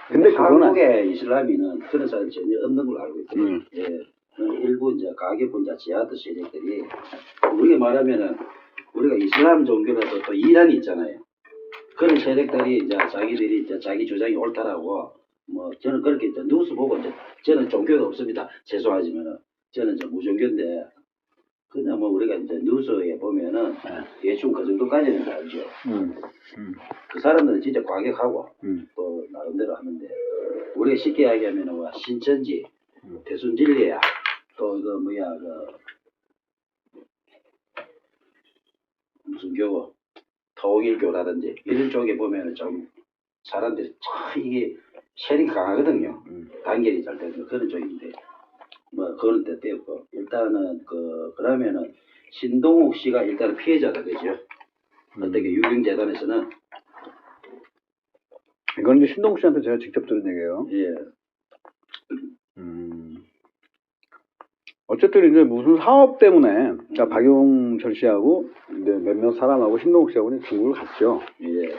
근데 그건 한국의 이슬람인은 그런 사람이 전혀 없는 걸로 알고 있거든요. 예. 일부 이제 가계분자 지하드 세력들이 우리가 말하면은 우리가 이슬람 종교라도 또 이란이 있잖아요. 그런 세력들이 이제 자기들이 이제 자기 주장이 옳다라고 뭐 저는 그렇게 이제 뉴스 보고 이제 저는 종교가 없습니다. 죄송하지만은 저는 이제 무종교인데 그냥 뭐 우리가 이제 뉴스에 보면은 대충 그 정도까지는 알죠. 그 사람들은 진짜 과격하고 또 나름대로 하는데 우리가 쉽게 이야기하면은 뭐 신천지, 대순진리야, 또 이거 무슨 교고 통일교라든지 이런 쪽에 보면은 좀 사람들이 참 이게 세력이 강하거든요. 단결이 잘 되는 그런 쪽인데 뭐 그런 때 떼었고 일단은 그러면은 신동욱 씨가 일단은 피해자다 그죠? 어떻게 유경재단에서는 이건 이제 신동욱 씨한테 제가 직접 들은 얘기예요. 예. 어쨌든 이제 무슨 사업 때문에 그러니까 박용철 씨하고 이제 몇몇 사람하고 신동욱 씨하고는 중국을 갔죠. 예.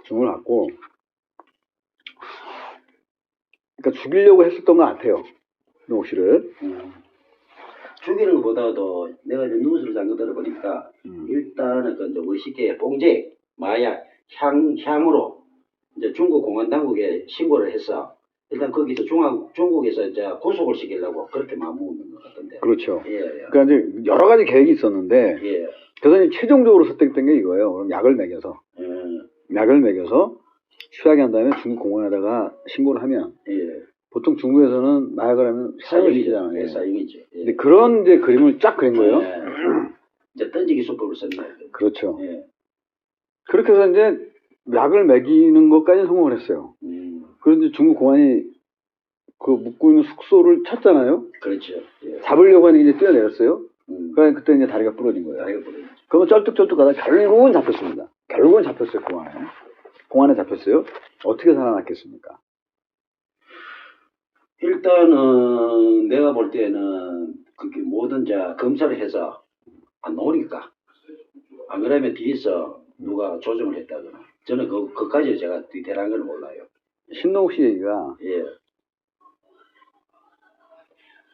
중국을 갔고, 그러니까 죽이려고 했었던 것 같아요. 신동욱 씨를. 죽이는 것보다도 내가 이제 뉴스를 잠깐 들어보니까 일단은 그 이제 우리 쉽게 봉제, 마약, 향으로 이제 중국 공안 당국에 신고를 해서 일단 거기서 중국에서 이제 구속을 시키려고 그렇게 마음먹는 것 같던데. 그렇죠. 예, 예. 그러니까 이제 여러 가지 계획이 있었는데 예. 그래서 이제 최종적으로 선택된 게 이거예요. 그럼 약을 먹여서 취하게 한 다음에 중국 공안에다가 신고를 하면 예. 보통 중국에서는 마약을 하면 사형을 시키잖아요. 예, 사형이죠. 예. 근데 그런 이제 그림을 쫙 그린 거예요. 예. 이제 던지기 수법을 썼네. 그렇죠. 예. 그렇게 해서 이제 약을 먹이는 것까지 성공을 했어요. 그래서 이제 중국 공안이 그 묵고 있는 숙소를 찾잖아요. 그렇죠. 예. 잡으려고 하는 게 이제 뛰어내렸어요. 그러니까 그때 이제 다리가 부러진 거예요. 다리가 부러졌죠. 그러면 쩔뚝쩔뚝 가다 결국은 잡혔습니다. 결국은 잡혔어요, 공안에. 공안에 잡혔어요. 어떻게 살아났겠습니까? 일단은 내가 볼 때는 그게 뭐든 자 검사를 해서 안 나오니까 안 그러면 뒤에서 누가 조정을 했다거나 저는 그까지 제가 디테일한 걸 몰라요. 신동욱 씨 얘기가 예.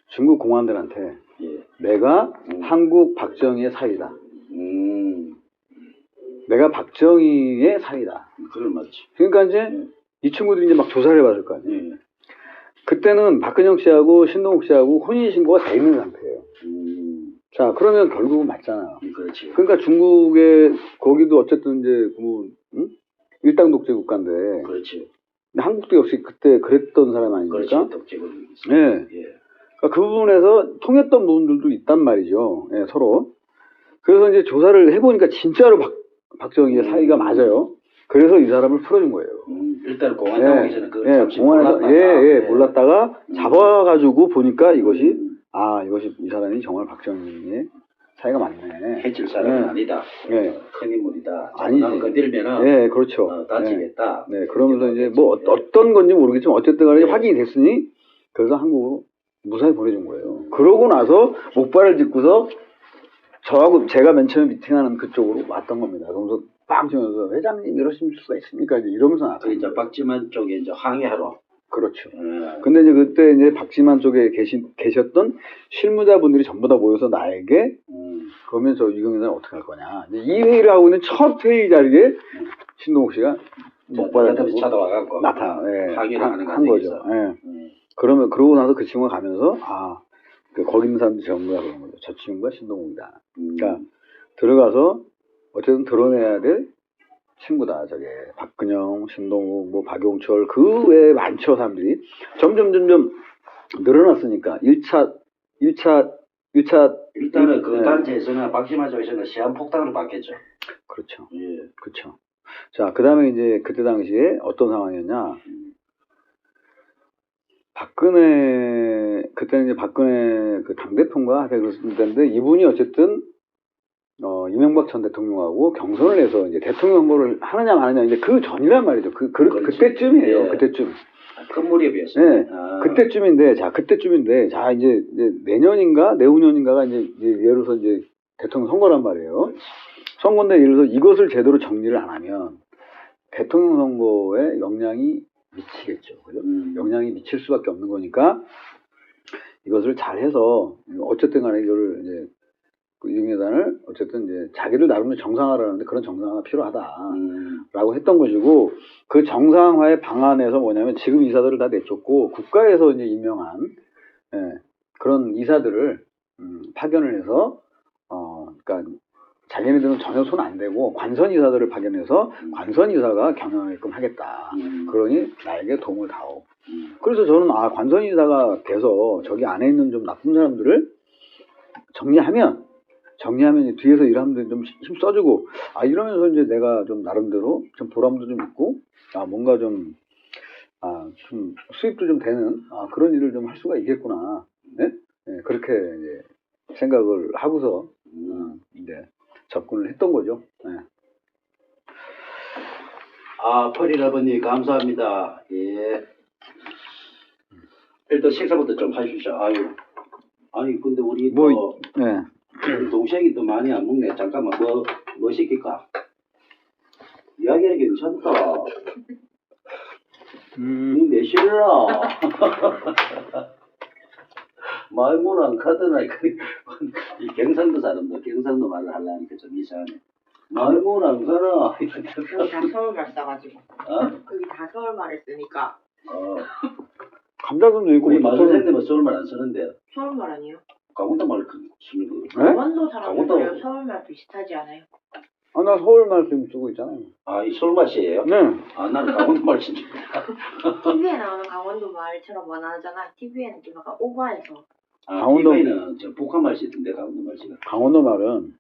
중국 공안들한테 예. 내가 한국 박정희의 사위다. 음. 내가 박정희의 사위다. 그건 맞지. 그러니까 이제 이 친구들이 이제 막 조사를 해봤을 거 아니에요. 예. 그때는 박근영 씨하고 신동욱 씨하고 혼인신고가 돼 있는 상태예요. 자, 그러면 결국은 맞잖아요. 그렇지. 그러니까 중국에, 거기도 어쨌든 이제, 뭐, 일당 독재 국가인데, 그렇지. 근데 한국도 역시 그때 그랬던 사람 그렇지. 아닙니까? 독재국이 예. 예. 그러니까 그 부분에서 통했던 부분들도 있단 말이죠. 예, 서로. 그래서 이제 조사를 해보니까 진짜로 박정희의 사이가 맞아요. 그래서 이 사람을 풀어준 거예요. 일단 공안 나오기전에 그걸 잠시 공안에서, 몰랐다가. 몰랐다가 잡아가지고 보니까 이것이, 이것이 이 사람이 정말 박정희의 사이가 맞네. 해칠 사람은 아니다. 예. 큰 인물이다. 아니지. 건들면은 예, 그렇죠. 다치겠다. 네, 그러면서 이제 뭐 어떤 건지 모르겠지만 어쨌든 간에 예. 확인이 됐으니 그래서 한국으로 무사히 보내준 거예요. 그러고 나서 목발을 짚고서 저하고 제가 맨 처음에 미팅하는 그쪽으로 왔던 겁니다. 그러면서 빵 치면서 회장님 이러실 수가 있습니까? 이러면서 나왔어요. 이제 박지만 쪽에 이제 항의하러. 그렇죠. 예. 근데 이제 그때 이제 박지만 쪽에 계셨던 실무자분들이 전부 다 모여서 나에게 그러면 저 유경련은 어떻게 할 거냐. 이제 이 회의를 하고 있는 첫 회의 자리에 신동욱 씨가 목발을 짚고 찾아와갖고 항의를 하는 한 거죠. 예. 그러면 그러고 나서 그 친구가 가면서 거기 있는 사람들이 전부 다 그런 거죠. 저 친구가 신동욱이다. 그러니까 들어가서 어쨌든 드러내야 될 친구다. 저게 박근영, 신동욱, 뭐 박용철 그 외에 많죠 사람들이 점점 늘어났으니까 1차 일단은 그 단체에서는 박지만 쪽에서는 시한폭탄으로 받겠죠. 그렇죠. 예. 그렇죠. 자, 그다음에 이제 그때 당시에 어떤 상황이었냐? 그때는 이제 박근혜 그 당대표인가 그랬을 때인데 이분이 어쨌든 이명박 전 대통령하고 경선을 해서 이제 대통령 선거를 하느냐 마느냐 이제 그 전이란 말이죠. 그때쯤이에요. 예. 그때쯤. 큰 무렵이었어요. 네. 그때쯤인데 이제 내년인가 내후년인가가 이제 예를 들어서 이제 대통령 선거란 말이에요. 선거인데 예를 들어서 이것을 제대로 정리를 안 하면 대통령 선거에 영향이 미치겠죠. 그죠? 영향이 미칠 수밖에 없는 거니까 이것을 잘 해서 어쨌든 간에 이거를 이제 그 유경재단을 어쨌든 이제 자기들 나름대로 정상화라는데 그런 정상화가 필요하다라고 했던 것이고 그 정상화의 방안에서 뭐냐면 지금 이사들을 다 내쫓고 국가에서 이제 임명한 그런 이사들을 파견을 해서 그러니까 자기네들은 전혀 손 안 대고 관선 이사들을 파견해서 관선 이사가 경영하게끔 하겠다. 그러니 나에게 도움을 다오. 그래서 저는 관선 이사가 돼서 저기 안에 있는 좀 나쁜 사람들을 정리하면 이제 뒤에서 일하는 데 좀 힘 써주고 이러면서 이제 내가 좀 나름대로 좀 보람도 좀 있고 뭔가 좀 수입도 좀 되는 그런 일을 좀 할 수가 있겠구나. 네? 네, 그렇게 이제 생각을 하고서 이제 접근을 했던 거죠. 네. 퍼리라버님 감사합니다. 예. 일단 식사부터 좀 하십시오. 아니 근데 우리 동생이 또 많이 안 먹네. 잠깐만 뭐 시킬까? 이야기는 괜찮다. 니 내실라. 말문안 가더나 이 경상도 사람들 경상도 말을 하려니까 좀 이상하네. 말문안 가나. 다 서울 말 써가지고. 거기 다 서울 말을 쓰니까. 감자전도 있고 우리 뭐 마 선생님은 서울말 안 쓰는데 서울말 아니에요? 강원도말 쓰는 거. 네? 강원도 사람들이랑 강원도. 서울말 비슷하지 않아요? 아, 나 서울말 지금 쓰고 있잖아요. 아, 이 서울말이에요? 네. 아, 나는 강원도말 쓰는 거. TV에 나오는 강원도 말처럼 안 하잖아. TV에는 좀 약간 오버해서. 아, 강원도. 강원도- TV는 저 북한말 쓰던데, 강원도말 쓰는 강원도 말은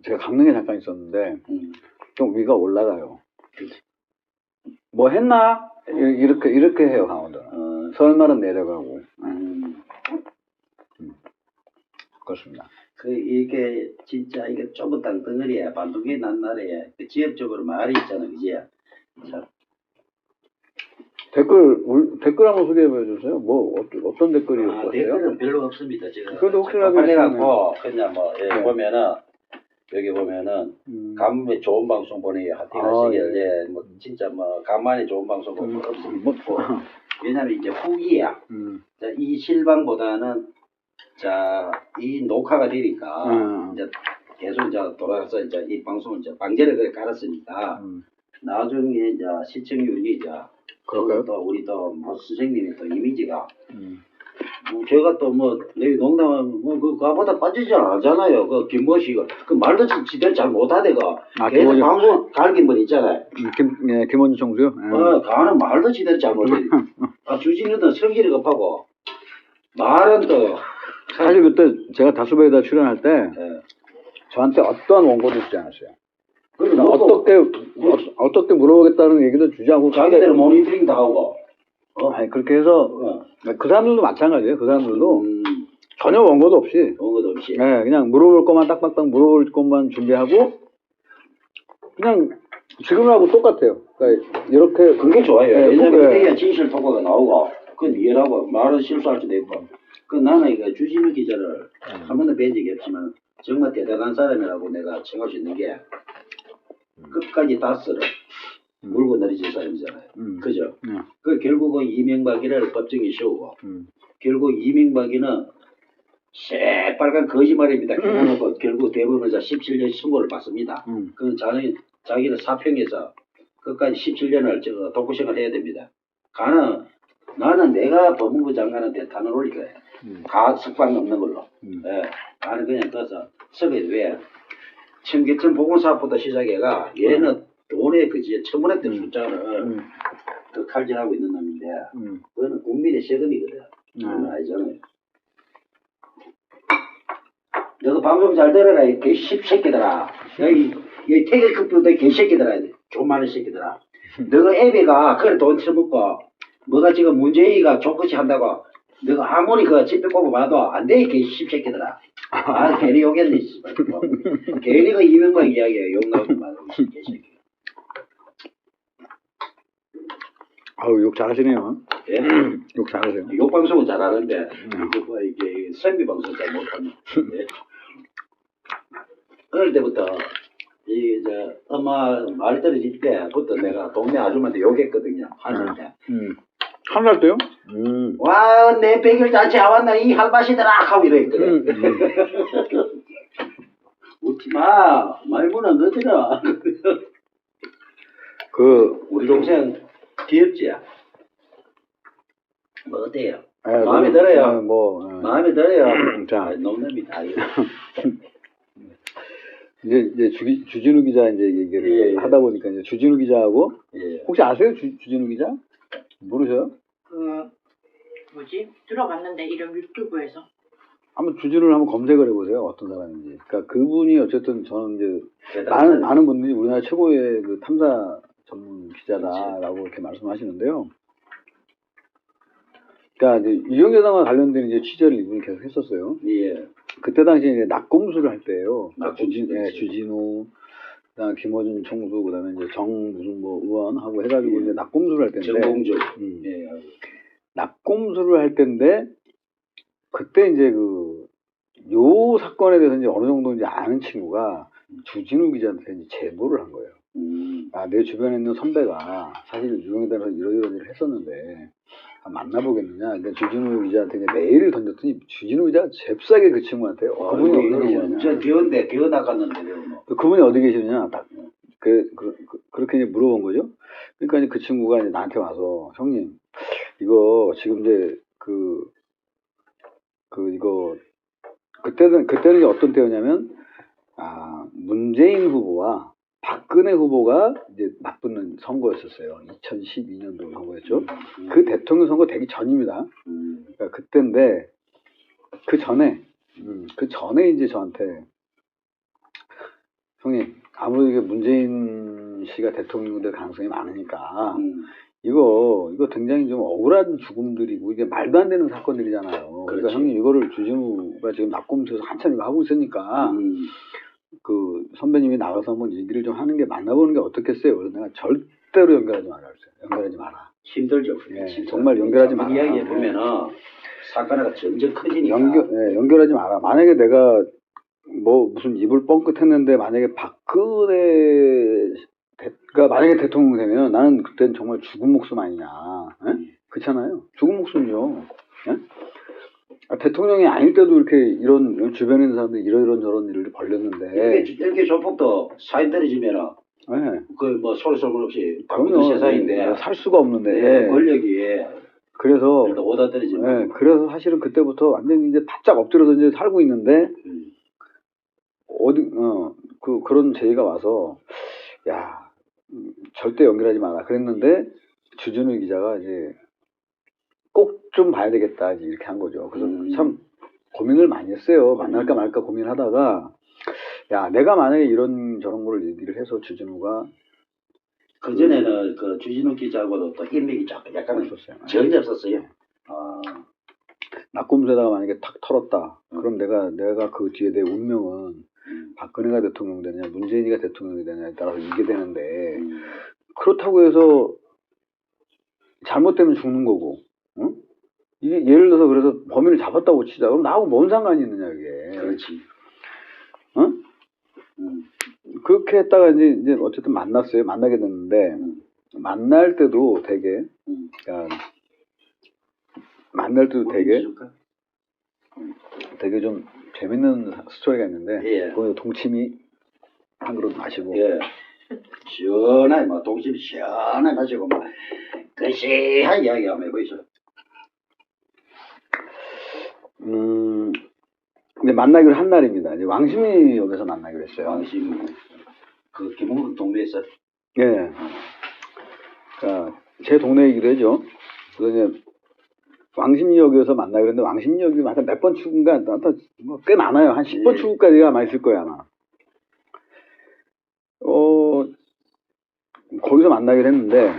제가 강릉에 잠깐 있었는데 좀 위가 올라가요. 뭐 했나? 이렇게 해요, 강원도는. 서울말은 내려가고. 그렇습니다. 이게 진짜 이게 좁은 땅 덩어리에 반동이 난 날에 그 지역적으로 말이 있잖아, 그지? 참. 댓글 한번 소개해 보여주세요. 뭐, 어떤 댓글이 아, 왔어요? 댓글은 별로 없습니다, 지금. 그래도 혹시라도 빨래갖고, 그냥 뭐, 예, 네. 보면은, 여기 보면은, 가뭄에 좋은 방송 보내기 하시길, 예, 뭐, 진짜 뭐, 간만에 좋은 방송 보고 없습니다. 왜냐면 이제 후기야. 자, 이 실방보다는, 자, 이 녹화가 되니까, 이제 계속 이제 돌아가서 이제 이 방송을 이제 방제를 그래 깔았으니까, 나중에 이제 시청률이 이제, 그럴까요? 또 우리 또 뭐 선생님의 또 이미지가, 뭐 제가 또 뭐, 내 농담은 뭐, 그거보다 빠지지 않잖아요. 그 김모씨가. 그 말도 지대로 잘 못하대가. 아, 걔는 김원준. 방송 갈긴 분 있잖아요. 김원준 총수요? 가는 말도 지대로 잘 못해. 아, 주진우도 성질이 급하고, 말은 또, 사실 그때 제가 다수배에다 출연할 때 예. 저한테 어떠한 원고도 주지 않았어요. 그리고 나 어떻게 물어보겠다는 얘기도 주지 않고 자기대로 모니터링 다 하고, 아니 그렇게 해서 그 사람들도 마찬가지예요. 그 사람들도 전혀 원고도 없이 그런 것도 없이. 네, 그냥 물어볼 것만 딱딱딱 물어볼 것만 준비하고 그냥 지금하고 똑같아요. 그러니까 이렇게 그게 좋아요. 네, 왜냐면 네. 그래야 진실 토크가 나오고, 그건 이해하고, 말은 실수할 수도 있고. 그 나는 이거 주진우 기자를 한 번도 뵌 적이 없지만, 정말 대단한 사람이라고 내가称할 수 있는 게, 끝까지 다스를 물고 내리진 사람이잖아요. 그죠? 그 결국은 이명박이를 법정에 세우고, 결국 이명박이는 새빨간 거짓말입니다. 그래놓고 결국 대법원에서 17년 선고를 받습니다. 그 자기는 사평에서 끝까지 17년을 독구생활 해야 됩니다. 나는 내가 법무부 장관한테 단을 올릴 거예요. 다 석방 없는 걸로. 예, 나는 그냥 거기서 섭외 왜 청계천 보건사업부터 시작해가 얘는 돈의 그지 천문학적 숫자를 그 칼질하고 있는 놈인데 그거는 국민의 세금이거든. 그건 알잖아요. 너가 방송 잘 들어라 이 개씹새끼들아. 여기 태극급부도 개새끼들아. 좀 많은 새끼들아. 너가 애비가 그래 돈 처먹고 뭐가 지금 문재인이가 족같이 한다고 너가 아무리 그 집회 뽑아 봐도 안 돼, 개씹새끼들아. 아, 괜히 욕했네, 씨발. 괜히 그 이명박 이야기야, 욕 나오지 말고, 개새끼. 아유, 욕 잘하시네요. 예? 욕 잘하세요. 욕 방송은 잘하는데, 이게 선비 방송 잘 못하네. 예? 어릴 때부터, 엄마 말 떨어질 때부터 내가 동네 아줌마한테 욕했거든요, 한살 때. 한 살 때요? 와, 내 백일 잔치 안 왔나, 이 할바시들아! 하고 이랬거든. 웃지 마. 말문은 너더라. 우리 동생 귀엽지? 뭐 어때요? 마음에 들어요? 마음에 들어요? 자. 농담이 다 이거. 이제 주진우 기자 이제 얘기를 하다 보니까 이제 주진우 기자하고 혹시 아세요? 주진우 기자? 모르셔요? 들어봤는데 이름 유튜브에서. 한번 주진우를 한번 검색을 해보세요. 어떤 사람인지. 그러니까 그분이 어쨌든 저는 이제 많은 분들이 우리나라 최고의 그 탐사 전문 기자다라고 이렇게 말씀하시는데요. 그러니까 이제 유영재단과 관련된 이제 취재를 이분이 계속 했었어요. 예. 그때 당시에 이제 낙검수를 할 때예요. 낙검수. 주진우, 그다음 김어준 총수, 그다음에 이제 무슨 뭐 의원하고 해가지고 이제 낙검수를 할 때인데. 정봉주. 낙검수를 할 때인데 그때 이제 요 사건에 대해서 이제 어느 정도 이제 아는 친구가 주진우 기자한테 이제 제보를 한 거예요. 아, 내 주변에 있는 선배가 사실 유영재단에서 이런 일을 했었는데 만나보겠느냐. 근데 주진우 기자한테 이제 메일을 던졌더니 주진우 기자가 잽싸게 그 친구한테 그분이 어디 계시느냐. 저 비어 나갔는데 그분이 어디 계시느냐. 딱 그렇게 이제 물어본 거죠. 그러니까 이제 그 친구가 이제 나한테 와서 형님 이거 지금 이제 이거 그때는 이제 어떤 때였냐면 문재인 후보와 박근혜 후보가 이제 맞붙는 선거였었어요. 2012년도 선거였죠. 그 대통령 선거 되기 전입니다. 그러니까 그때인데 그 전에 이제 저한테 형님 아무래도 이게 문재인 씨가 대통령 될 가능성이 많으니까 이거 굉장히 좀 억울한 죽음들이고 이게 말도 안 되는 사건들이잖아요. 그러니까 그렇지. 형님 이거를 주진우가 지금 낙검수에서 한참 이거 하고 있으니까 그 선배님이 나가서 한번 얘기를 좀 하는 게 만나보는 게 어떻겠어요? 그래서 내가 절대로 연결하지 말라 그랬어요. 연결하지 마라. 힘들죠. 예, 진짜. 정말 연결하지 마라. 이야기해 보면은 사건이 점점 커지니까. 연결하지 마라. 만약에 내가 뭐 무슨 입을 뻥끗했는데 만약에 박근혜가 만약에 대통령 되면 나는 그때는 정말 죽은 목숨 아니냐. 예? 그렇잖아요. 죽은 목숨이요. 예? 대통령이 아닐 때도 이렇게 이런 주변에 있는 사람들이 이런 저런 일을 벌였는데 이렇게 조폭도 사인 떨어지면은 예. 그 뭐 소리 소문 없이 그럼요. 바꾸는 세상인데 예, 살 수가 없는데 예, 예. 권력이 그래서 오다 떨어지면 예, 그래서 사실은 그때부터 완전히 이제 바짝 엎드려서 이제 살고 있는데 그런 제의가 와서 야 절대 연결하지 마라 그랬는데 주진우 기자가 이제 꼭 좀 봐야 되겠다 이제 이렇게 한 거죠. 그래서 참 고민을 많이 했어요. 만날까 말까 고민하다가 야 내가 만약에 이런 저런 거를 얘기를 해서 주진우가 그 전에는 그 주진우 기자하고도 또 인맥이 약간 없었어요. 전혀 없었어요. 낙곰수에다가 만약에 탁 털었다. 그럼 내가 그 뒤에 내 운명은 박근혜가 대통령 되느냐 문재인이가 대통령이 되느냐에 따라서 이게 되는데 그렇다고 해서 잘못되면 죽는 거고 응? 이게 예를 들어서 그래서 범인을 잡았다고 치자 그럼 나하고 뭔 상관이 있느냐 이게 그렇지. 응? 그렇게 했다가 이제 어쨌든 만났어요. 만나게 됐는데 만날 때도 되게 되게 좀 재밌는 스토리가 있는데 예. 거기 동치미 한 그릇 마시고 예. 시원하게 막 동심 시원하게 마시고 막 끄시한 이야기 한번 해보이소. 근데 만나기로 한 날입니다. 이제 왕십리역에서 만나기로 했어요. 왕심 그 김홍국 동네에서 예. 그러니까 제 동네이기도 하죠. 그래서 이제 왕십리역에서 만나기로 했는데 왕십리역이 몇 번 출구인가 꽤 많아요. 한 10번 예. 출구까지가 아마 있을 거예요 아마. 거기서 만나기로 했는데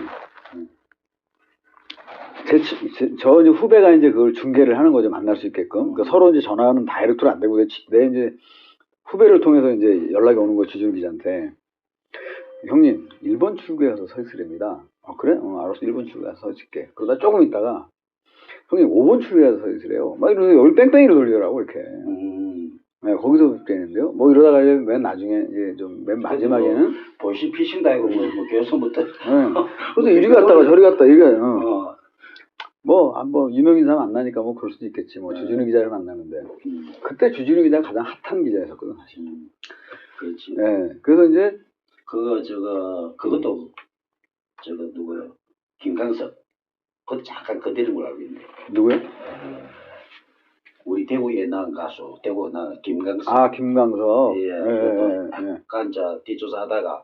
저 이제 후배가 이제 그걸 중계를 하는 거죠. 만날 수 있게끔. 그러니까 서로 이제 전화는 다이렉트로 안 되고 내 이제 후배를 통해서 이제 연락이 오는 거예요. 주진우 기자한테. 형님 1번 출구에 가서 서 있으랍니다. 그래? 알았어. 1번 출구에 가서 서 있을게. 그러다 조금 있다가 형님 5번 출구에 가서 서 있으래요. 막 이러면서 여기 뺑뺑이로 돌리더라고 이렇게. 네, 거기서 뵙겠는데요. 뭐 이러다가 이제 맨 나중에 이제 좀 맨 마지막에는 보이스피싱도 아니고 뭐 교수부터 네. 그래서 이리 갔다가 저리 갔다 이게 뭐 유명인사 만나니까 뭐 그럴 수도 있겠지. 뭐 주진우 기자를 만나는데 그때 주진우 기자가 가장 핫한 기자였었거든 사실. 그렇지. 네. 그래서 이제 그것도 누구요? 김강석. 그것도 잠깐 건드린 걸 알고 있네. 누구요? 우리 대구에 나온 가수 대구 나 김강석. 김강석. 예. 약간 뒷조사하다가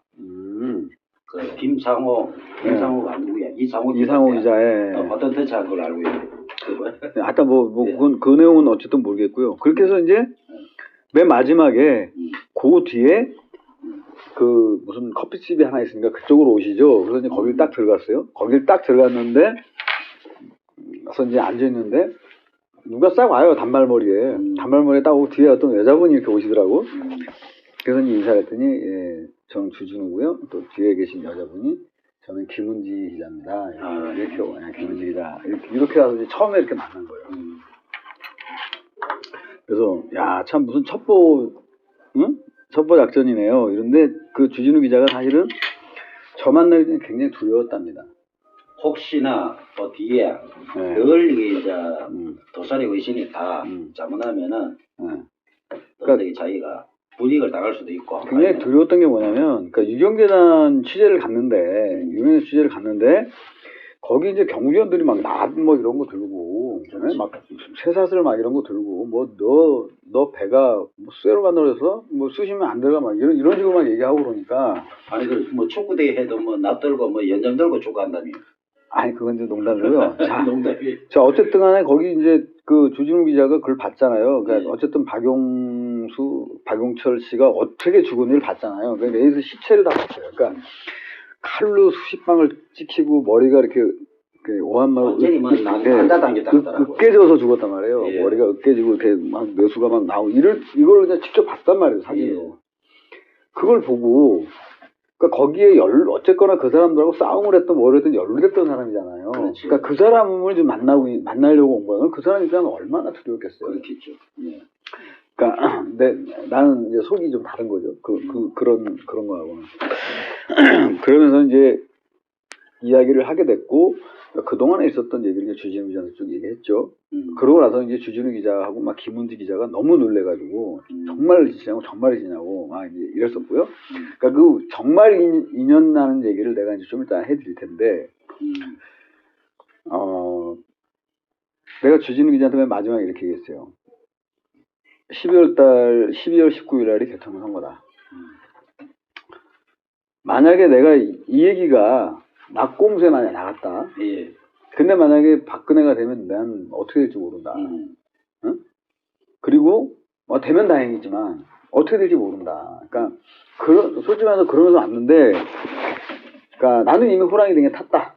그 김상호가 누구야? 이상호 기자의 어떤 터치한 걸 알고 있네. 하여튼 그건 그 내용은 어쨌든 모르겠고요. 그렇게 해서 이제 맨 마지막에 그 뒤에 그 무슨 커피집이 하나 있으니까 그쪽으로 오시죠. 그래서 이제 거길 딱 들어갔어요. 거길 딱 들어갔는데 그래서 이제 앉아 있는데 누가 싹 와요. 단발머리에 딱 오고 뒤에 어떤 여자분이 이렇게 오시더라고. 그래서 이제 인사를 했더니 예, 저는 주진우고요. 또 뒤에 계신 여자분이 저는 김은지 기자입니다. 이렇게 김은지 기자 이렇게 와서 이제 처음에 이렇게 만난 거예요. 그래서 야 참 무슨 첩보 작전이네요. 이런데 그 주진우 기자가 사실은 저 만나기 전에 굉장히 두려웠답니다. 혹시나 또 뒤에 늘 이게 이제 도살의 의심이다 잘못하면은 어떻게 자기가 불이익을 당할 수도 있고 굉장히 두려웠던 게 뭐냐면 그러니까 유경재단 취재를 갔는데 거기 이제 경비원들이 막 뭐 이런 거 들고, 예? 막 쇠사슬 막 이런 거 들고, 뭐 너 배가 뭐 쇠로 만들어서 뭐 쑤시면 안 들어가 막 이런 식으로 막 얘기하고 그러니까. 아니 그 뭐 축구대회 해도 뭐 나 들고 뭐 연장 들고 축구한다며. 아니 그건 이제 농담이고요. 자, 농담이. 자 어쨌든 간에 거기 이제 그 주진우 기자가 그걸 봤잖아요. 그러니까 예. 어쨌든 박용철 씨가 어떻게 죽은지를 봤잖아요. 그러니까 여기서 시체를 다 봤어요. 그러니까 칼로 수십 방을 찍히고 머리가 이렇게 오한마로 완전히 뭐 난다당겼다 하더라고. 으깨져서 죽었단 말이에요. 예. 머리가 으깨지고 이렇게 막 뇌수가 막 나오고 이걸 그냥 직접 봤단 말이에요. 사진으로. 예. 그걸 보고 그러니까 거기에 어쨌거나 그 사람들하고 싸움을 했던 뭐를 했던 연루됐던 사람이잖아요. 그렇지. 그러니까 그 사람을 좀 만나려고 온 거예요. 그 사람 입장은 얼마나 두려웠겠어요. 그렇겠죠. 예. 그러니까 나는 이제 속이 좀 다른 거죠. 그런 거하고는. 그러면서 이제 이야기를 하게 됐고 그 동안에 있었던 얘기를 이제 주진우 기자한테 쭉 얘기했죠. 그러고 나서 이제 주진우 기자하고 막 김은지 기자가 너무 놀래가지고 정말이시냐고 막 이제 이랬었고요. 그러니까 그 정말 인연 나는 얘기를 내가 이제 좀 이따 해드릴 텐데, 내가 주진우 기자한테 맨 마지막에 이렇게 얘기했어요. 12월 19일 날이 대통령 선거다. 만약에 내가 이 얘기가 낙곰수에 만약 나갔다. 예. 근데 만약에 박근혜가 되면 난 어떻게 될지 모른다. 응? 그리고 되면 다행이지만 어떻게 될지 모른다. 그러니까 솔직히 말해서 그러면서 왔는데, 그러니까 나는 이미 호랑이 등에 탔다.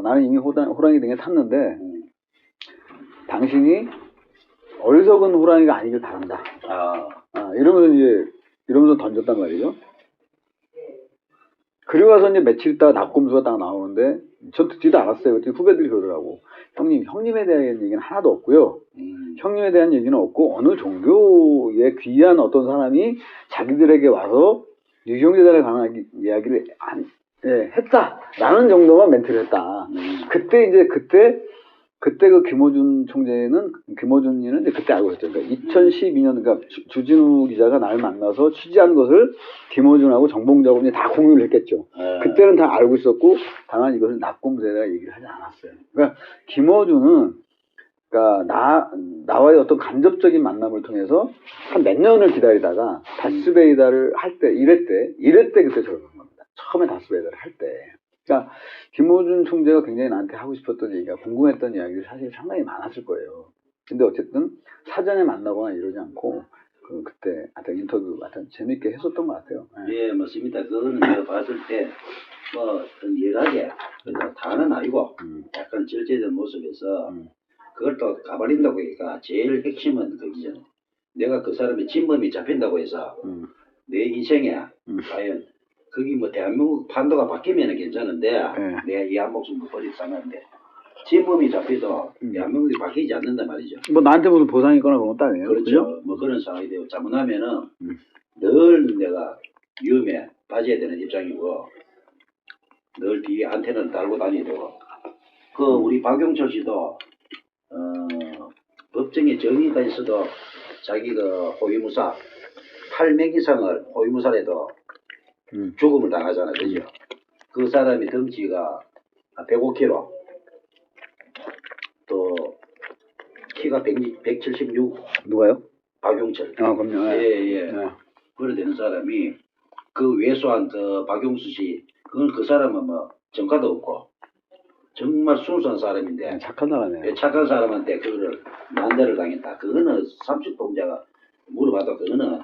나는 이미 호랑이 등에 탔는데 당신이 어리석은 호랑이가 아니길 바란다. 이러면서 던졌단 말이죠. 그리고 와서 이제 며칠 있다가 낙곰수가 딱 나오는데 전 듣지도 않았어요. 그때 후배들이 그러더라고. 형님에 대한 얘기는 하나도 없고요. 형님에 대한 얘기는 없고 어느 종교에 귀한 어떤 사람이 자기들에게 와서 유경재단에 관한 이야기를 했다라는 정도만 멘트를 했다. 그때 그 김어준이는 이제 그때 알고 있었죠. 그러니까 2012년, 그러니까 주진우 기자가 날 만나서 취재한 것을 김어준하고 정봉자하고 이제 다 공유를 했겠죠. 그때는 다 알고 있었고, 다만 이것을 낙곰수에다가 얘기를 하지 않았어요. 그러니까 김어준은, 그러니까 나와의 어떤 간접적인 만남을 통해서 한 몇 년을 기다리다가 다스베이다를 할 때, 1회 때 그때 저런 겁니다. 처음에 다스베이다를 할 때. 그러니까 김어준 총재가 굉장히 나한테 하고 싶었던 얘기가, 궁금했던 이야기들이 사실 상당히 많았을 거예요. 근데 어쨌든 사전에 만나거나 이러지 않고 그때 하여튼 인터뷰 하여튼 재밌게 했었던 것 같아요. 예, 맞습니다. 그거는 제가 봤을 때 뭐 열하게 다는 아니고 약간 절제된 모습에서 그걸 또 까발린다고 하니까 제일 핵심은 거기잖아요. 내가 그 사람의 진범이 잡힌다고 해서 내 인생에 과연 거기 뭐 대한민국 판도가 바뀌면 괜찮은데 내가 이 한 목숨 못 버리고 사는데 진범이 잡혀도 대한민국이 바뀌지 않는단 말이죠. 뭐 나한테 무슨 보상이 있거나 그런 것도 아니에요. 그렇죠. 그죠? 뭐 그런 상황이 되고 잘못하면은 늘 내가 위험에 빠져야 되는 입장이고 늘 뒤에 안테나를 달고 다녀야 되고 우리 박용철 씨도 법정에 정의가 있어도 자기 그 호위무사 8명 이상을 호위무사라도 죽음을 당하잖아요. 그죠? 그 사람이 덩치가 105kg, 또 키가 176. 누가요? 박용철. 그럼요. 예. 그래 되는 사람이 그 외소한 그 박용수 씨, 그 사람은 뭐 전과도 없고 정말 순수한 사람인데 착한 사람이에요. 착한 사람한테 그거를 난자를 당했다. 그거는 삼축동자가 물어봐도 그거는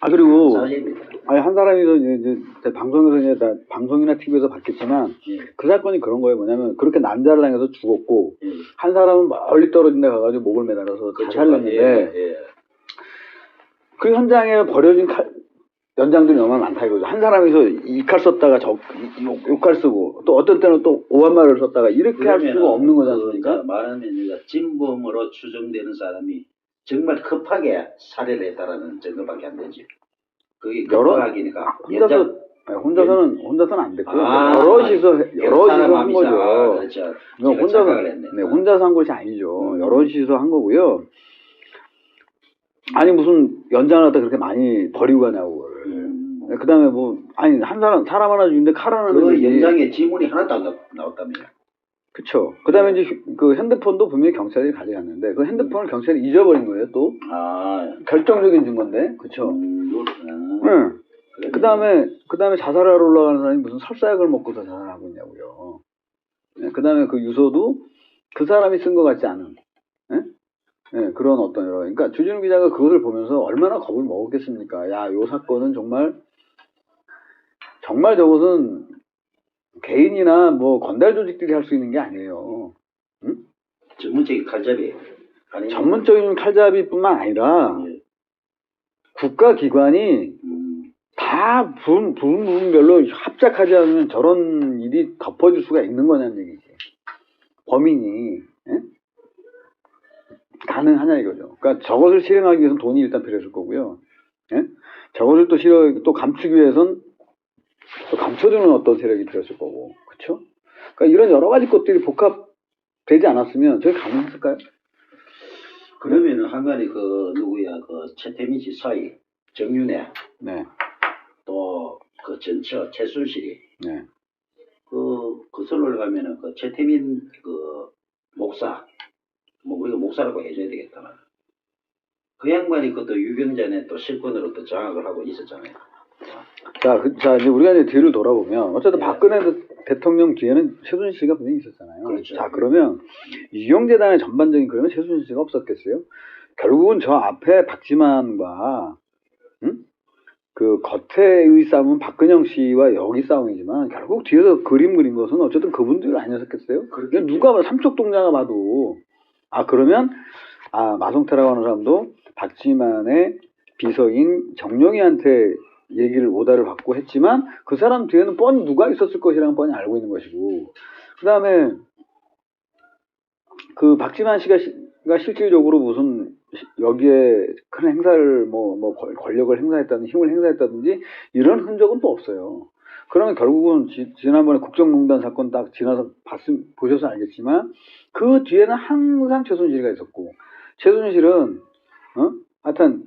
그리고 사실입니다. 한 사람이 이제 방송에서 방송이나 TV에서 봤겠지만 그 사건이 그런 거예요. 뭐냐면 그렇게 난자를 당해서 죽었고 한 사람은 멀리 떨어진 데 가가지고 목을 매달아서 자살했는데 그 현장에 버려진 연장들이 너무 많다 이거죠. 한 사람이서 이 칼 썼다가 요 칼 쓰고 또 어떤 때는 또 오한말을 썼다가 이렇게 할 수가 없는 거지 않습니까? 말하면 우리가 진범으로 추정되는 사람이 정말 급하게 살해를 했다라는 정도밖에 안 되지. 그게 급하기니까 혼자서는 안 됐고요. 여럿이서 한 거죠. 그렇죠. 혼자서 한 것이 아니죠. 여럿이서 한 거고요. 아니 무슨 연장을 갖다 그렇게 많이 버리고 가냐고. 그 다음에 한 사람 하나 죽는데 칼 하나 그 연장에 지문이 하나도 안 나왔다며요. 그쵸. 그 다음에 이제 그 핸드폰도 분명히 경찰이 가져갔는데 그 핸드폰을 경찰이 잊어버린 거예요, 또. 아, 결정적인 증거인데. 그쵸. 그렇구나. 응. 그 다음에 자살하러 올라가는 사람이 무슨 설사약을 먹고서 자살하고 있냐고요. 그 다음에 그 유서도 그 사람이 쓴 것 같지 않은. 그런 어떤 여러. 그러니까 주진우 기자가 그것을 보면서 얼마나 겁을 먹었겠습니까? 야, 요 사건은 정말 저것은 개인이나 뭐 건달 조직들이 할 수 있는 게 아니에요. 응? 전문적인 칼잡이. 아니, 전문적인 칼잡이뿐만 아니라 예. 국가기관이 다 부분별로 합작하지 않으면 저런 일이 덮어질 수가 있는 거냐는 얘기지. 범인이 가능하냐 이거죠. 그러니까 저것을 실행하기 위해서는 돈이 일단 필요했을 거고요. 저것을 또 감추기 위해서는 또 감춰주는 어떤 세력이 필요했을 거고, 그렇죠? 그러니까 이런 여러 가지 것들이 복합되지 않았으면 저게 가능했을까요? 그러면은 한간에 그 누구야 그 최태민 씨 사이 정윤회 네, 또 그 전처 최순실이 네, 그 설로를 가면은 그 최태민 그 목사 뭐 우리가 목사라고 해줘야 되겠다만 그 양반이 그또 유경전에 또 실권으로 또 장악을 하고 있었잖아요. 자 이제 우리가 이제 뒤를 돌아보면 어쨌든 네. 박근혜 대통령 뒤에는 최순실 씨가 분명히 있었잖아요. 그렇죠. 자 그러면 유경재단의 전반적인 그러면 최순실 씨가 없었겠어요? 결국은 저 앞에 박지만과 그 겉에의 싸움은 박근영 씨와 여기 싸움이지만 결국 뒤에서 그림 그린 것은 어쨌든 그분들이 아니었겠어요? 그렇겠죠. 누가 봐도 삼척동자가 봐도 그러면 마성태라고 하는 사람도 박지만의 비서인 정영희한테 얘기를 오다를 받고 했지만 그 사람 뒤에는 뻔히 누가 있었을 것이라는 뻔히 알고 있는 것이고 그 다음에 그 박지만 씨가 실질적으로 무슨 여기에 큰 행사를 뭐 권력을 행사했다든지 힘을 행사했다든지 이런 흔적은 또 없어요. 그러면 결국은 지난번에 국정농단 사건 딱 지나서 보셔서 알겠지만 그 뒤에는 항상 최순실이가 있었고 최순실은 하여튼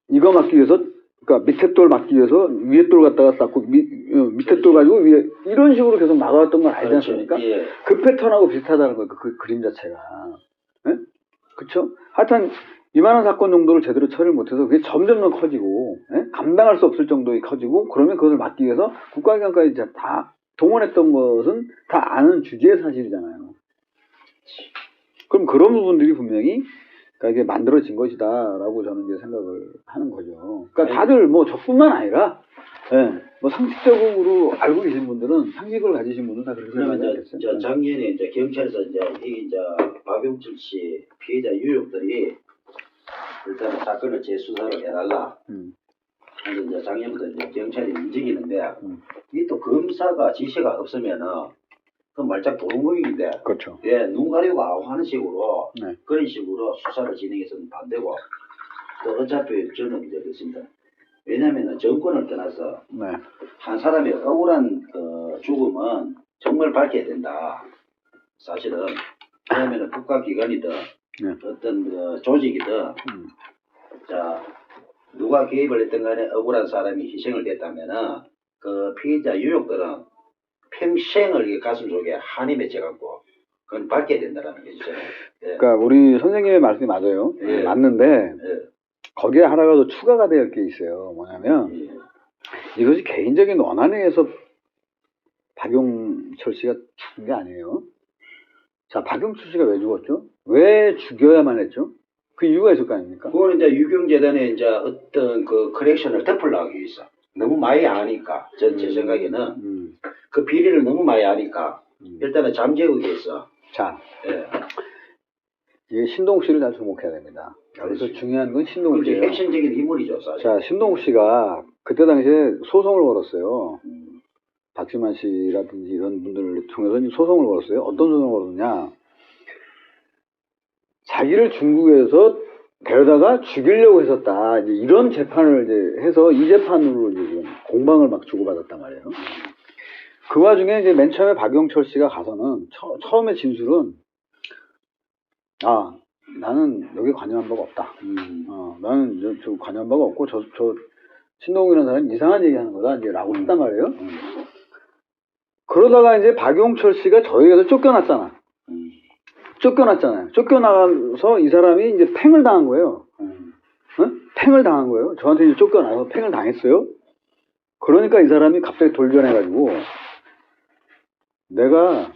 이거 막기 위해서 그러니까 밑에 돌 막기 위해서 위에 돌 갖다가 쌓고 밑에 돌 가지고 위에 이런 식으로 계속 막아왔던 걸 알지 않습니까? 예. 그 패턴하고 비슷하다는 거예요. 그 그림 자체가. 그쵸? 하여튼 이만한 사건 정도를 제대로 처리를 못해서 그게 점점 더 커지고 감당할 수 없을 정도의 커지고 그러면 그것을 막기 위해서 국가기관까지 다 동원했던 것은 다 아는 주제의 사실이잖아요. 그럼 그런 부분들이 분명히 이게 만들어진 것이다라고 저는 이제 생각을 하는 거죠. 그러니까 다들 뭐 저뿐만 아니라 뭐 상식적으로 알고 계신 분들은 상식을 가지신 분들은 다 그렇게 그러면 생각하겠어요. 작년에 이제 경찰에서 이제 박용철 씨 피해자 유족들이 일단 사건을 재수사를 해달라. 그래서 이제 작년부터 이제 경찰이 움직이는데 이 또 검사가 지시가 없으면은 그 말짝 도루묵인데 그렇죠. 눈 가리고 아우하는 식으로 네. 그런 식으로 수사를 진행해서는 안 되고 또 어차피 저는 이제 그렇습니다. 왜냐면은 정권을 떠나서 네. 한 사람의 억울한 죽음은 정말 밝혀야 된다. 사실은 왜냐면은 국가기관이든 어떤 조직이든 자 누가 개입을 했든 간에 억울한 사람이 희생을 됐다면은 그 피해자 유족들은 평생을 이 가슴 속에 한이 맺혀갖고 그건 밝혀야 된다라는 게 있잖아요. 예. 그러니까 우리 선생님의 말씀이 맞아요. 예. 맞는데 예. 거기에 하나가 더 추가가 될 게 있어요. 뭐냐면 이것이 개인적인 원한에 의해서 박용철 씨가 죽은 게 아니에요. 자, 박용철 씨가 왜 죽었죠? 왜 죽여야만 했죠? 그 이유가 있을 거 아닙니까? 그거는 이제 유경재단에 이제 어떤 그 커넥션을 덮으려고 위해서 너무 많이 아니까 제 생각에는 그 비리를 너무 많이 아니까 일단은 잠재우기 위해서 자, 예. 이게 신동욱 씨를 잘 주목해야 됩니다. 여기서 중요한 건 신동욱 그게 씨예요. 핵심적인 인물이죠, 사실. 자, 신동욱 씨가 그때 당시에 소송을 걸었어요. 박지만 씨라든지 이런 분들을 통해서 소송을 걸었어요. 어떤 소송을 걸었냐? 자기를 중국에서 데려다가 죽이려고 했었다. 이제 이런 재판을 이제 해서 이 재판으로 이제 지금 공방을 막 주고받았단 말이에요. 그 와중에 이제 맨 처음에 박용철 씨가 가서는 처음에 진술은 나는 여기 관여한 바가 없다. 나는 저 관여한 바가 없고 저 신동욱이라는 사람이 이상한 얘기 하는 거다. 이제 라고 했단 말이에요. 그러다가 이제 박용철 씨가 저희에서 쫓겨났잖아. 음. 쫓겨났잖아요. 쫓겨나가서 이 사람이 이제 팽을 당한 거예요. 응? 팽을 당한 거예요. 저한테 이제 쫓겨나서 팽을 당했어요. 그러니까 이 사람이 갑자기 돌변해가지고 내가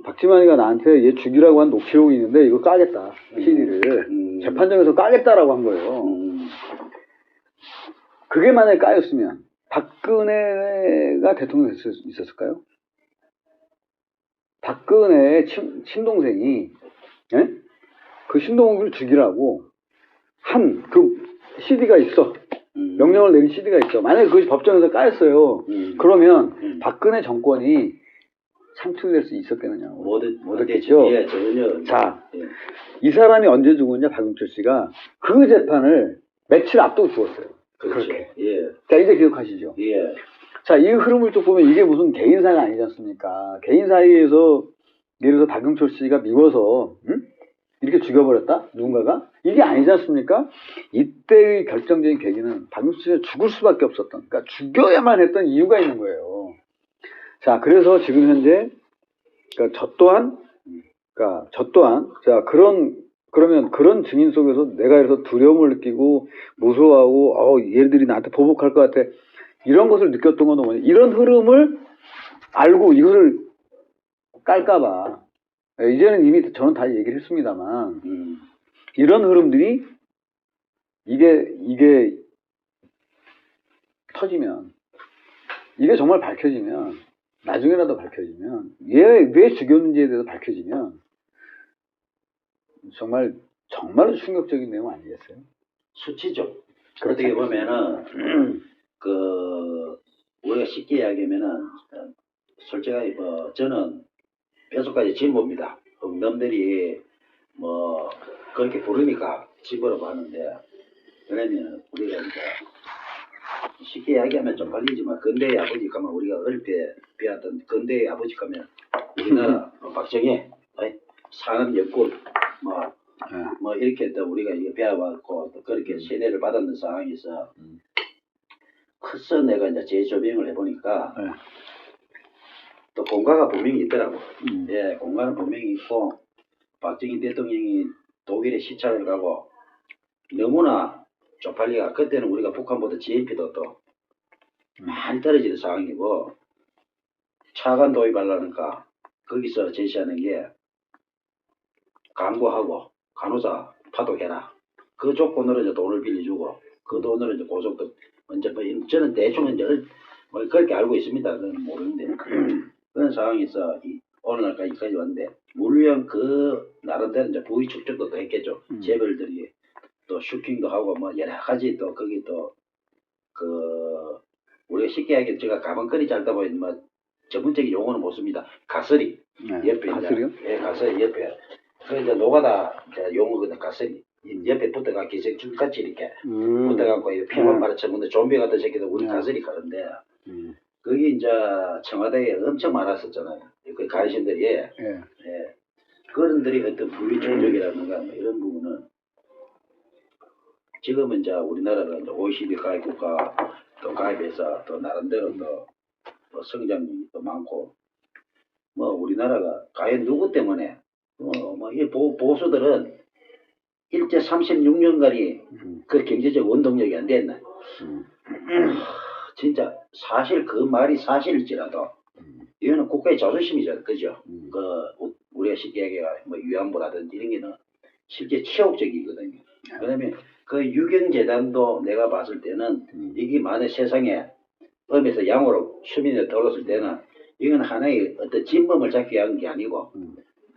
박지만이가 나한테 얘 죽이라고 한 녹취록이 있는데 이거 까겠다. CD를. 재판정에서 까겠다라고 한 거예요. 그게 만약에 까였으면 박근혜가 대통령 있었을까요? 박근혜의 친동생이 예? 그 신동욱을 죽이라고 한 그 CD가 있어. 명령을 내린 CD가 있어. 만약에 그것이 법정에서 까였어요. 그러면 박근혜 정권이 창출될 수 있었겠느냐고. 못했겠죠. 예, 전혀. 자, 예. 이 사람이 언제 죽었냐, 박용철 씨가 그 재판을 며칠 앞두고 죽었어요. 그렇죠. 그렇게. 예. 자, 이제 기억하시죠? 예. 자, 이 흐름을 쭉 보면 이게 무슨 개인 사이가 아니지 않습니까? 개인 사이에서 예를 들어서 박용철 씨가 미워서 이렇게 죽여버렸다? 누군가가? 이게 아니지 않습니까? 이때의 결정적인 계기는 박용철 씨가 죽을 수밖에 없었던, 그러니까 죽여야만 했던 이유가 있는 거예요. 자, 그래서 지금 현재, 그러니까 저 또한, 자, 그러면 그런 증인 속에서 내가 이래서 두려움을 느끼고 무서워하고, 얘들이 나한테 보복할 것 같아. 이런 것을 느꼈던 건 뭐냐. 이런 흐름을 알고 이것을 깔까봐. 이제는 이미 저는 다 얘기를 했습니다만, 이런 흐름들이 이게 터지면, 이게 정말 밝혀지면, 나중에라도 밝혀지면, 왜 죽였는지에 대해서 밝혀지면, 정말로 충격적인 내용 아니겠어요? 수치죠. 어떻게 보면은, 우리가 쉽게 이야기하면은, 솔직하게, 저는 뼛속까지 진보입니다. 남들이, 그렇게 부르니까 집으라고 하는데, 그러면 우리가 이제, 쉽게 이야기하면 좀 걸리지만, 근대의 아버지 가면 우리가 어릴 때 배웠던 근대의 아버지 가면, 우리나라 박정희, 상업 역군, 이렇게 또 우리가 이게 배워왔고, 또 그렇게 세뇌를 받았는 상황에서, 커서 내가 이제 재조명을 해보니까, 또 공과가 분명히 있더라고. 예, 공과는 분명히 있고, 박정희 대통령이 독일에 시찰을 가고, 너무나 쪽팔리가, 그때는 우리가 북한보다 GNP도 또 많이 떨어지는 상황이고, 차관 도입하려니까, 거기서 제시하는 게, 광고하고, 간호사 파독해라. 그 조건으로 이제 돈을 빌려주고, 그 돈으로 이제 고속도, 먼저, 저는 대충 이제, 그렇게 알고 있습니다. 그건 모르는데. 그런 상황에서, 오늘날까지 왔는데, 물론 그, 나름대로 이제 부의 축적도 더 했겠죠. 재벌들이, 또 슈킹도 하고, 여러 가지 또, 거기 또, 우리가 쉽게 하게 제가 가방끈이 짧다 보니, 전문적인 용어는 못 씁니다. 가설이. 옆에. 가설이요? 예, 가설이 옆에. 그 이제 노가다 용어거든, 가설이. 옆에 붙어가 기생충 같이 이렇게 붙어갖고 피만 말아쳐는데 좀비 같은 새끼들 우리 가설이 가는데 거기 이제 청와대에 엄청 많았었잖아요. 그 간신들이 예. 그런들이 어떤 부위 종족이라든가 이런 부분은 지금은 이제 우리나라가 이제 OECD 가입 국가 또 가입해서 또 나름대로 또 성장률이 또 많고 우리나라가 과연 누구 때문에 이 보수들은 일제 36년간이 그 경제적 원동력이 안 됐나. 진짜 사실 그 말이 사실일지라도 이거는 국가의 자존심이죠. 그죠? 우리가 쉽게 얘기해 위안부라든지 이런 게는 실제 치욕적이거든요. 그다음에 그 유경재단도 내가 봤을 때는 이게 만약 세상에 음에서 양으로 수면에 떨어졌을 때는 이건 하나의 어떤 진범을 잡기 위한 게 아니고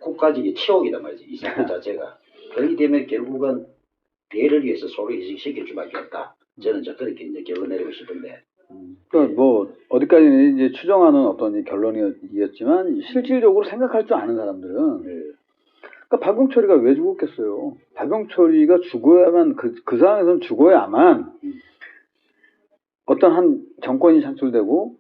국가적인 치욕이란 말이지. 이 사건 자체가. 그렇기 때문에 결국은 대를 위해서 소를 희생시킬 수밖에 없다. 저는 그렇게 이제 결론 내리고 싶은데. 그러니까 어디까지는 이제 추정하는 어떤 이 결론이었지만 실질적으로 생각할 줄 아는 사람들은 그러니까 박용철이가 왜 죽었겠어요? 박용철이가 죽어야만 그 상황에서는 죽어야만 어떤 한 정권이 창출되고